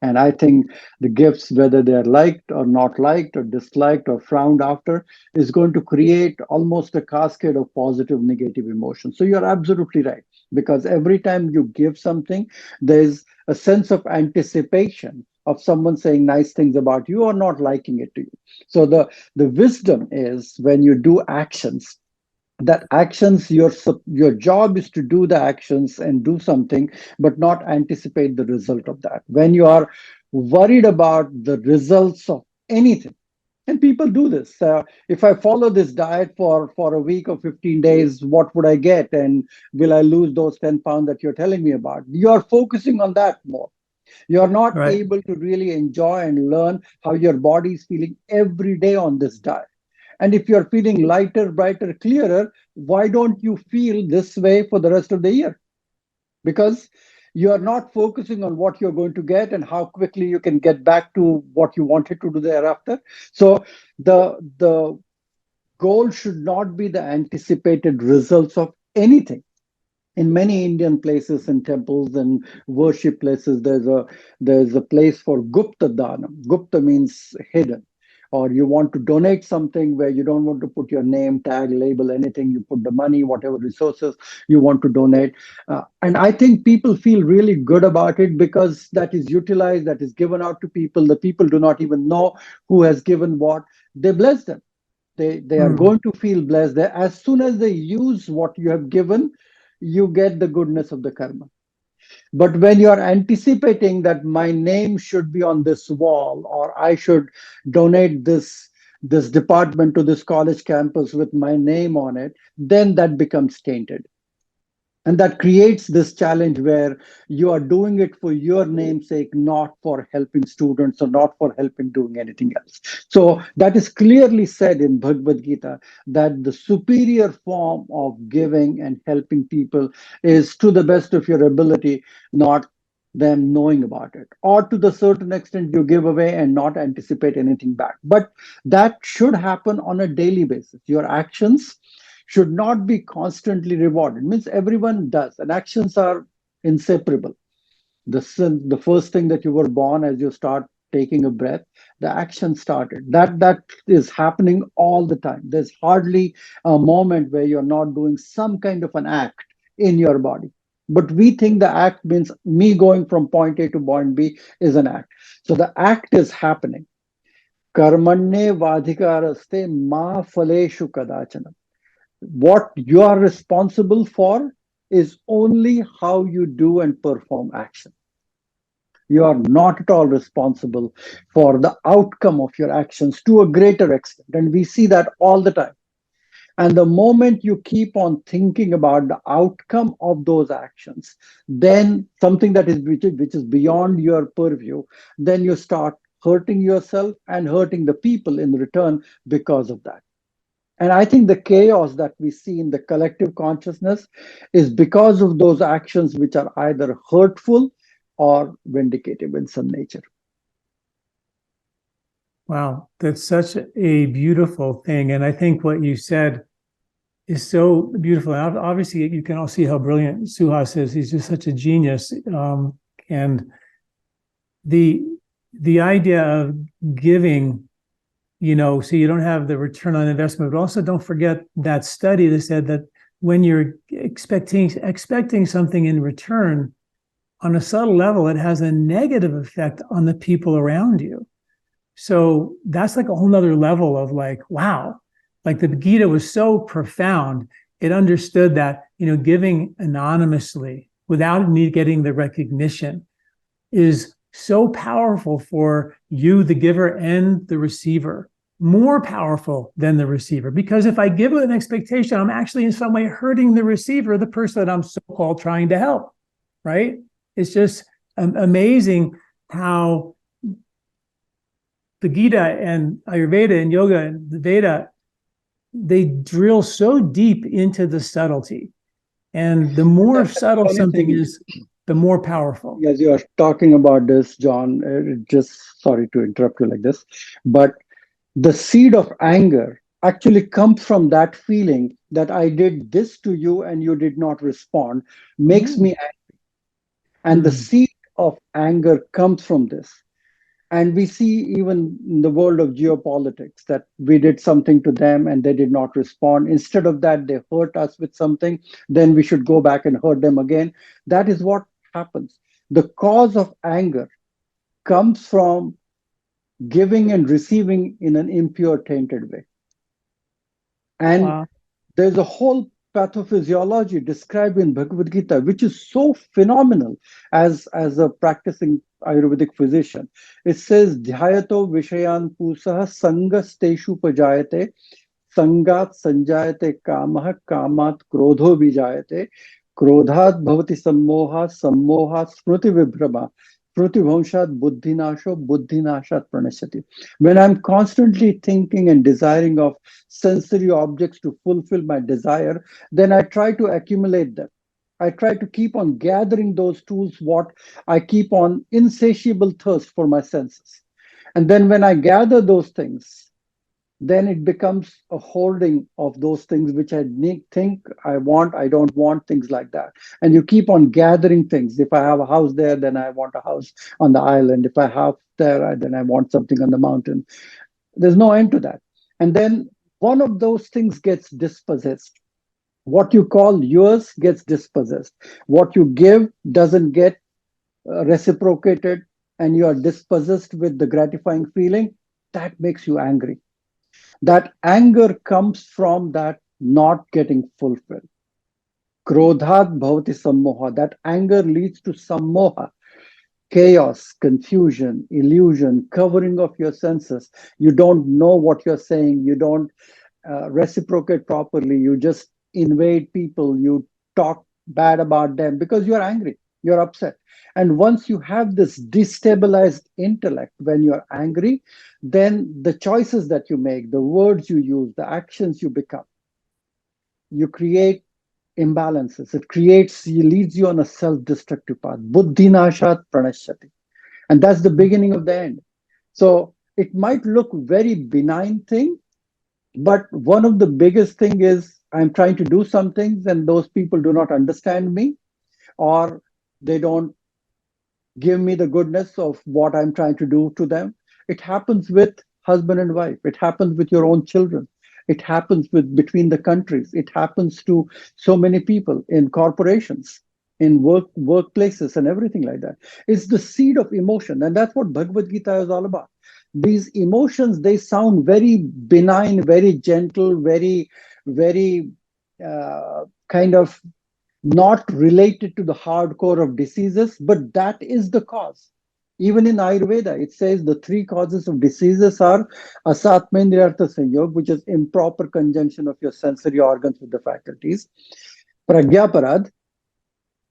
And I think the gifts, whether they're liked or not liked or disliked or frowned after, is going to create almost a cascade of positive, negative emotions. So you're absolutely right, because every time you give something, there's a sense of anticipation of someone saying nice things about you or not liking it to you. So the wisdom is when you do actions, that actions, your job is to do the actions and do something, but not anticipate the result of that. When you are worried about the results of anything, and people do this. If I follow this diet for a week or 15 days, what would I get? And will I lose those 10 pounds that you're telling me about? You're focusing on that more. You're not Right. able to really enjoy and learn how your body is feeling every day on this diet. And if you're feeling lighter, brighter, clearer, why don't you feel this way for the rest of the year? Because you are not focusing on what you're going to get and how quickly you can get back to what you wanted to do thereafter. So the goal should not be the anticipated results of anything. In many Indian places and temples and worship places, there's a place for Gupta Danam. Gupta means hidden. Or you want to donate something where you don't want to put your name, tag, label, anything. You put the money, whatever resources you want to donate. And I think people feel really good about it because that is utilized, that is given out to people. The people do not even know who has given what. They bless them. They are Hmm. going to feel blessed. As soon as they use what you have given, you get the goodness of the karma. But when you are anticipating that my name should be on this wall, or I should donate this department to this college campus with my name on it, then that becomes tainted. And that creates this challenge where you are doing it for your namesake, not for helping students or not for helping doing anything else. So that is clearly said in Bhagavad Gita that the superior form of giving and helping people is to the best of your ability, not them knowing about it. Or to the certain extent, you give away and not anticipate anything back. But that should happen on a daily basis. Your actions should not be constantly rewarded. It means everyone does, and actions are inseparable. The first thing that you were born, as you start taking a breath, the action started. That is happening all the time. There's hardly a moment where you're not doing some kind of an act in your body. But we think the act means me going from point A to point B is an act. So the act is happening. Karmanye vadhikaraste ma phaleshu kadachana. What you are responsible for is only how you do and perform action. You are not at all responsible for the outcome of your actions to a greater extent. And we see that all the time. And the moment you keep on thinking about the outcome of those actions, then something that is which is beyond your purview, then you start hurting yourself and hurting the people in return because of that. And I think the chaos that we see in the collective consciousness is because of those actions which are either hurtful or vindicative in some nature. Wow, that's such a beautiful thing. And I think what you said is so beautiful. Obviously, you can all see how brilliant Suhas is. He's just such a genius. And the idea of giving, so you don't have the return on investment, but also don't forget that study that said that when you're expecting something in return, on a subtle level, it has a negative effect on the people around you. So that's like a whole nother level of like, wow, like the Gita was so profound. It understood that, giving anonymously without me getting the recognition is so powerful for you, the giver, and the receiver, more powerful than the receiver. Because if I give an expectation, I'm actually in some way hurting the receiver, the person that I'm so-called trying to help, right? It's just amazing how the Gita and Ayurveda and yoga and the Veda, they drill so deep into the subtlety. And the more subtle something is, the more powerful. As you are talking about this, John, just sorry to interrupt you like this, but the seed of anger actually comes from that feeling that I did this to you and you did not respond, makes me angry. And the seed of anger comes from this. And we see even in the world of geopolitics that we did something to them and they did not respond. Instead of that, they hurt us with something, then we should go back and hurt them again. That is what happens. The cause of anger comes from giving and receiving in an impure, tainted way. And there's a whole pathophysiology described in Bhagavad Gita, which is so phenomenal as a practicing Ayurvedic physician. It says, Dhyato Vishayan Pusaha Sangas Teshu Pajayate, Sangat Sanjayate Kamaha Kamat Krodho Vijayate, Krodhat Bhavati Sammoha Sammoha Smruti Vibhrama, Smruti Bhamshat Buddhinasho Buddhinashat Pranashati. When I'm constantly thinking and desiring of sensory objects to fulfill my desire, then I try to accumulate them. I try to keep on gathering those tools, what I keep on insatiable thirst for my senses. And then when I gather those things, then it becomes a holding of those things which I think I want, I don't want, things like that. And you keep on gathering things. If I have a house there, then I want a house on the island. If I have there, then I want something on the mountain. There's no end to that. And then one of those things gets dispossessed. What you call yours gets dispossessed. What you give doesn't get reciprocated, and you are dispossessed with the gratifying feeling. That makes you angry. That anger comes from that not getting fulfilled. Krodhat bhavati sammoha. That anger leads to sammoha, chaos, confusion, illusion, covering of your senses. You don't know what you're saying. You don't reciprocate properly. You just invade people. You talk bad about them because you're angry. You're upset. And once you have this destabilized intellect, when you're angry, then the choices that you make, the words you use, the actions you become, you create imbalances. It leads you on a self-destructive path. Buddhinashat pranashyati. And that's the beginning of the end. So it might look very benign thing, but one of the biggest thing is I'm trying to do some things and those people do not understand me, or they don't give me the goodness of what I'm trying to do to them. It happens with husband and wife. It happens with your own children. It happens between the countries. It happens to so many people in corporations, in workplaces and everything like that. It's the seed of emotion. And that's what Bhagavad Gita is all about. These emotions, they sound very benign, very gentle, very kind of not related to the hardcore of diseases, but that is the cause. Even in Ayurveda, it says the three causes of diseases are asatmendriyartha sanyog, which is improper conjunction of your sensory organs with the faculties, pragyaparad,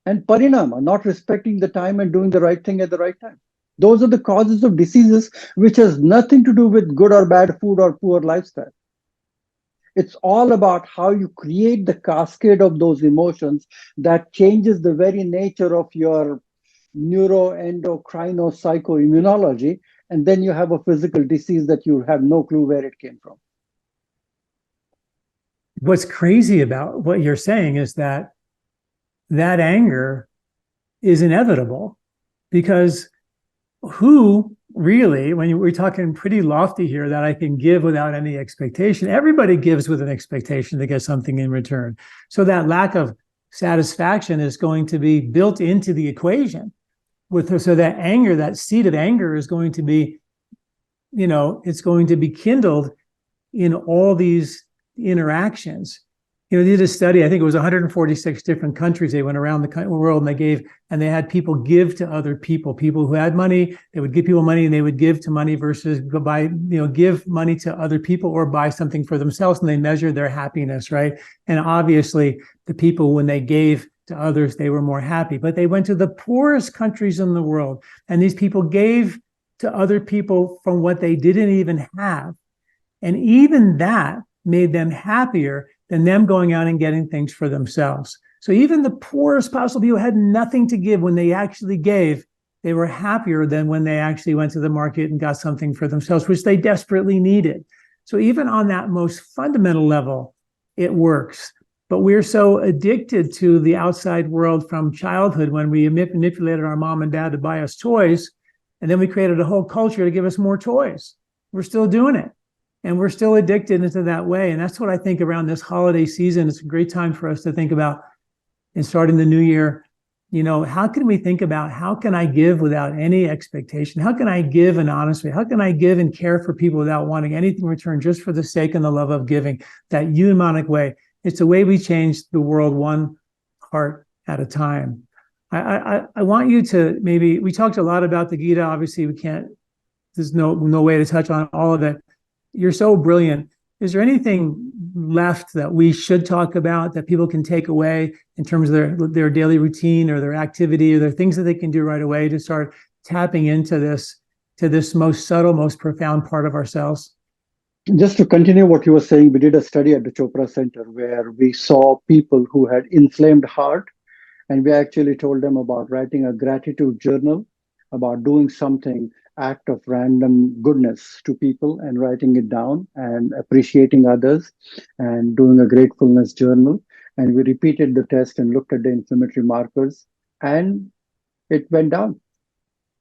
and parinama, not respecting the time and doing the right thing at the right time. Those are the causes of diseases, which has nothing to do with good or bad food or poor lifestyle. It's all about how you create the cascade of those emotions that changes the very nature of your neuroendocrino psychoimmunology, and then you have a physical disease that you have no clue where it came from. What's crazy about what you're saying is that anger is inevitable, because who really, when we're talking pretty lofty here, that I can give without any expectation, everybody gives with an expectation to get something in return. So that lack of satisfaction is going to be built into the equation. So that anger, that seed of anger is going to be, it's going to be kindled in all these interactions. They did a study, I think it was 146 different countries. They went around the world and they had people give to other people who had money. They would give people money and they would give to money versus give money to other people or buy something for themselves, and they measured their happiness, right? And obviously the people, when they gave to others, they were more happy. But they went to the poorest countries in the world, and these people gave to other people from what they didn't even have. And even that made them happier than them going out and getting things for themselves. So even the poorest possible people had nothing to give. When they actually gave, they were happier than when they actually went to the market and got something for themselves, which they desperately needed. So even on that most fundamental level, it works. But we're so addicted to the outside world from childhood, when we manipulated our mom and dad to buy us toys, and then we created a whole culture to give us more toys. We're still doing it. And we're still addicted into that way. And that's what I think around this holiday season. It's a great time for us to think about, in starting the new year, how can we think about, how can I give without any expectation? How can I give in honest way? How can I give and care for people without wanting anything in return, just for the sake and the love of giving? That eudaimonic way. It's the way we change the world one heart at a time. I want you to, maybe, we talked a lot about the Gita. Obviously, there's no way to touch on all of it. You're so brilliant. Is there anything left that we should talk about that people can take away in terms of their daily routine or their activity, or their things that they can do right away to start tapping into this most subtle, most profound part of ourselves? Just to continue what you were saying, we did a study at the Chopra Center where we saw people who had inflamed heart, and we actually told them about writing a gratitude journal, about doing something, act of random goodness to people and writing it down and appreciating others and doing a gratefulness journal. And we repeated the test and looked at the inflammatory markers, and it went down.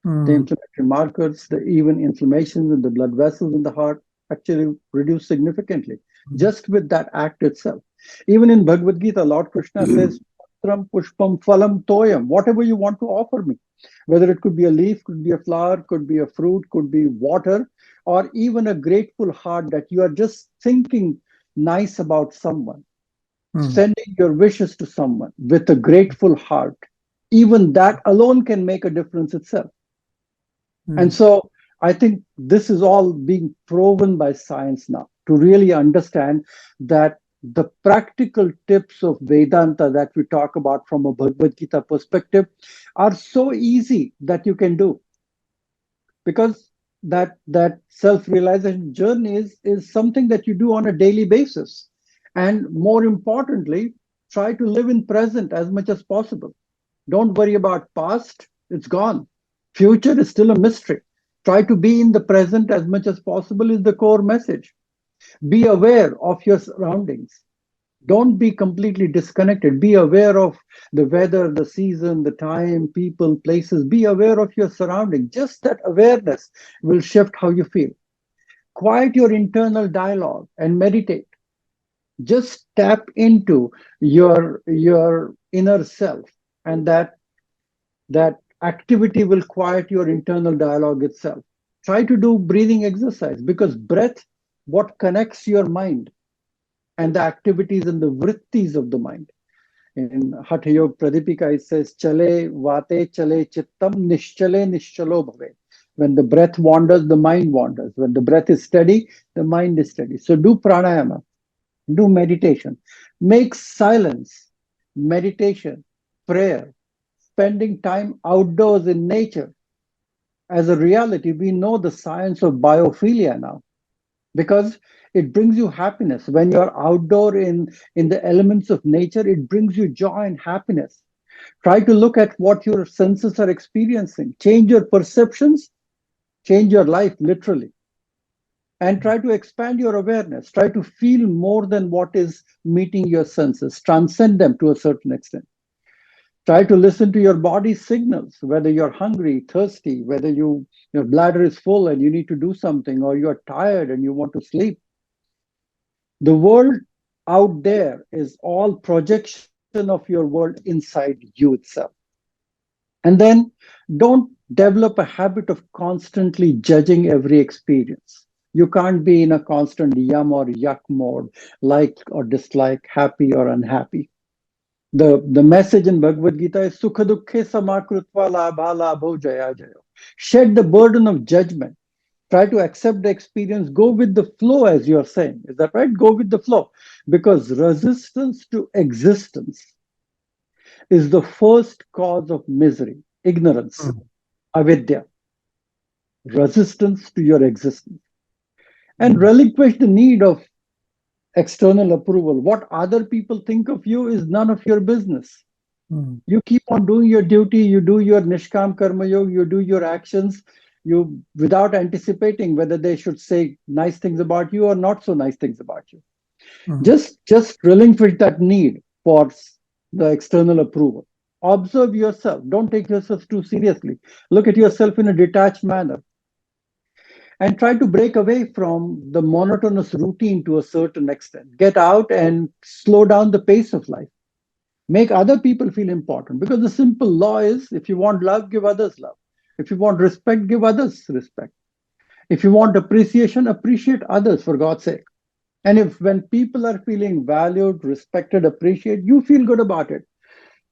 The inflammatory markers, the even inflammations in the blood vessels in the heart actually reduced significantly just with that act itself. Even in Bhagavad Gita, Lord Krishna says, Patram pushpam phalam toyam, whatever you want to offer me. Whether it could be a leaf, could be a flower, could be a fruit, could be water, or even a grateful heart that you are just thinking nice about someone, sending your wishes to someone with a grateful heart. Even that alone can make a difference itself. And so I think this is all being proven by science now, to really understand that the practical tips of Vedanta that we talk about from a Bhagavad Gita perspective are so easy that you can do. Because that self-realization journey is something that you do on a daily basis. And more importantly, try to live in present as much as possible. Don't worry about past, it's gone. Future is still a mystery. Try to be in the present as much as possible is the core message. Be aware of your surroundings. Don't be completely disconnected. Be aware of the weather, the season, the time, people, places. Be aware of your surroundings. Just that awareness will shift how you feel. Quiet your internal dialogue and meditate. Just tap into your inner self, and that activity will quiet your internal dialogue itself. Try to do breathing exercise, because breath, what connects your mind and the activities and the vrittis of the mind. In Hatha Yoga Pradipika, it says, Chale vate chale chittam nishchale nishchalo bhave. When the breath wanders, the mind wanders. When the breath is steady, the mind is steady. So do pranayama, do meditation, make silence, meditation, prayer, spending time outdoors in nature as a reality. We know the science of biophilia now, because it brings you happiness. When you're outdoor in the elements of nature, it brings you joy and happiness. Try to look at what your senses are experiencing. Change your perceptions, change your life literally. And try to expand your awareness. Try to feel more than what is meeting your senses. Transcend them to a certain extent. Try to listen to your body's signals, whether you're hungry, thirsty, whether your bladder is full and you need to do something, or you're tired and you want to sleep. The world out there is all projection of your world inside you itself. And then don't develop a habit of constantly judging every experience. You can't be in a constant yum or yuck mode, like or dislike, happy or unhappy. The message in Bhagavad Gita is Sukha Dukkhe Samakrutva Labha Labho Jaya Jayo. Shed the burden of judgment. Try to accept the experience. Go with the flow, as you're saying. Is that right? Go with the flow. Because resistance to existence is the first cause of misery, ignorance, avidya. resistance to your existence, and relinquish the need of external approval. What other people think of you is none of your business. You keep on doing your duty, you do your Nishkam Karma Yoga, you do your actions, you without anticipating whether they should say nice things about you or not so nice things about you. Just relinquish that need for the external approval. Observe yourself. Don't take yourself too seriously. Look at yourself in a detached manner and try to break away from the monotonous routine to a certain extent. Get out and slow down the pace of life. Make other people feel important, because the simple law is, if you want love, give others love. If you want respect, give others respect. If you want appreciation, appreciate others, for God's sake. And if when people are feeling valued, respected, appreciated, you feel good about it.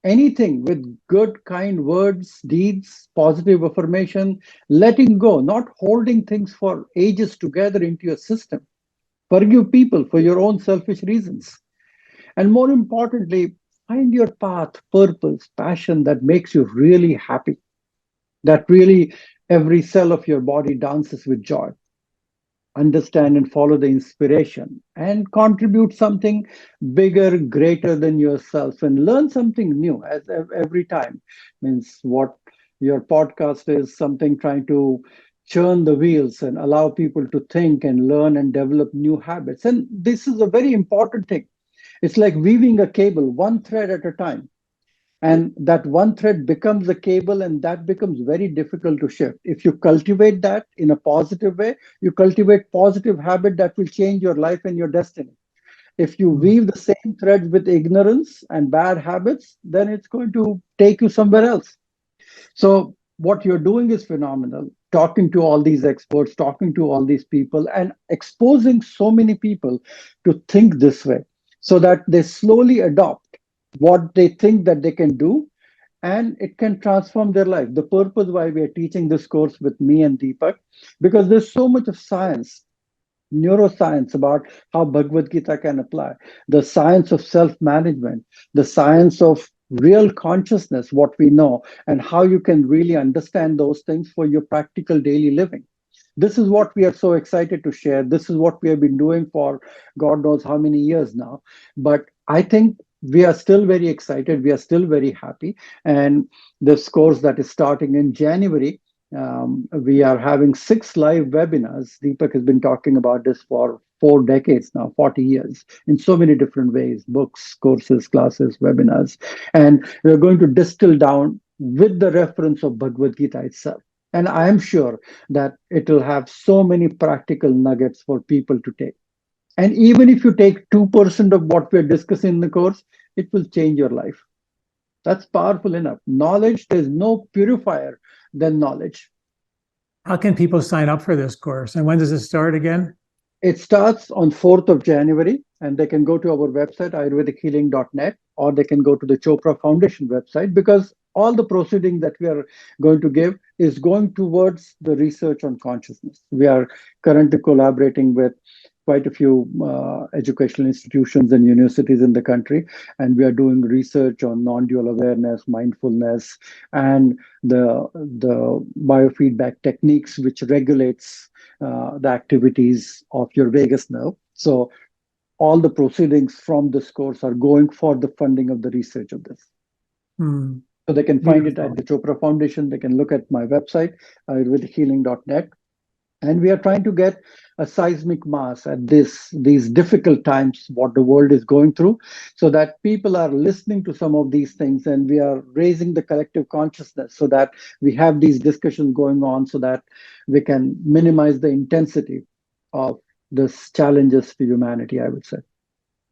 Anything with good, kind words, deeds, positive affirmation, letting go, not holding things for ages together into your system. Forgive people for your own selfish reasons. And more importantly, find your path, purpose, passion that makes you really happy, that really every cell of your body dances with joy. Understand and follow the inspiration and contribute something bigger, greater than yourself, and learn something new as every time. Means what your podcast is something trying to churn the wheels and allow people to think and learn and develop new habits. And this is a very important thing. It's like weaving a cable, one thread at a time. And that one thread becomes a cable, and that becomes very difficult to shift. If you cultivate that in a positive way, you cultivate positive habit that will change your life and your destiny. If you weave the same thread with ignorance and bad habits, then it's going to take you somewhere else. So what you're doing is phenomenal. Talking to all these experts, talking to all these people, and exposing so many people to think this way, so that they slowly adopt what they think that they can do, and it can transform their life. The purpose why we are teaching this course with me and Deepak, because there's so much of science, neuroscience about how Bhagavad Gita can apply, the science of self-management, the science of real consciousness, what we know, and how you can really understand those things for your practical daily living. This is what we are so excited to share. This is what we have been doing for God knows how many years now. But I think we are still very excited. We are still very happy. And this course that is starting in January, we are having 6 live webinars. Deepak has been talking about this for 4 decades now, 40 years, in so many different ways: books, courses, classes, webinars. And we're going to distill down with the reference of Bhagavad Gita itself. And I am sure that it will have so many practical nuggets for people to take. And even if you take 2% of what we're discussing in the course, it will change your life. That's powerful enough. Knowledge, there's no purifier than knowledge. How can people sign up for this course? And when does it start again? It starts on 4th of January, and they can go to our website, ayurvedichealing.net, or they can go to the Chopra Foundation website, because all the proceedings that we are going to give is going towards the research on consciousness. We are currently collaborating with quite a few educational institutions and universities in the country, and we are doing research on non-dual awareness, mindfulness, and the biofeedback techniques which regulates the activities of your vagus nerve. So all the proceedings from this course are going for the funding of the research of this. So they can find it at the Chopra Foundation. They can look at my website, ayurvedichealing.net. And we are trying to get a seismic mass at these difficult times, what the world is going through, so that people are listening to some of these things, and we are raising the collective consciousness so that we have these discussions going on, so that we can minimize the intensity of these challenges to humanity, I would say.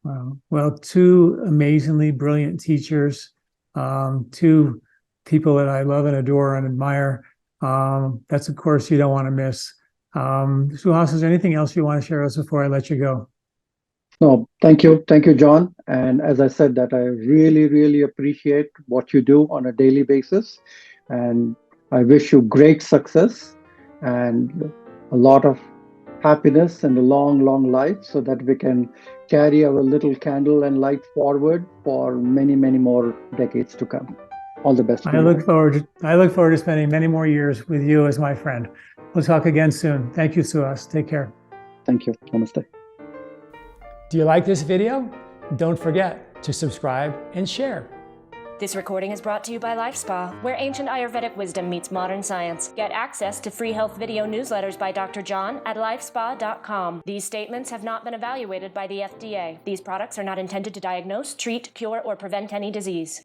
Wow. Well, 2 amazingly brilliant teachers, 2 people that I love and adore and admire. That's a course you don't want to miss. Suhas, is there anything else you want to share with us before I let you go? No, thank you. Thank you, John. And as I said, that I really, really appreciate what you do on a daily basis. And I wish you great success and a lot of happiness and a long, long life, so that we can carry our little candle and light forward for many, many more decades to come. All the best. I look forward to spending many more years with you as my friend. We'll talk again soon. Thank you, Suhas. Take care. Thank you. Namaste. Do you like this video? Don't forget to subscribe and share. This recording is brought to you by LifeSpa, where ancient Ayurvedic wisdom meets modern science. Get access to free health video newsletters by Dr. John at lifespa.com. These statements have not been evaluated by the FDA. These products are not intended to diagnose, treat, cure, or prevent any disease.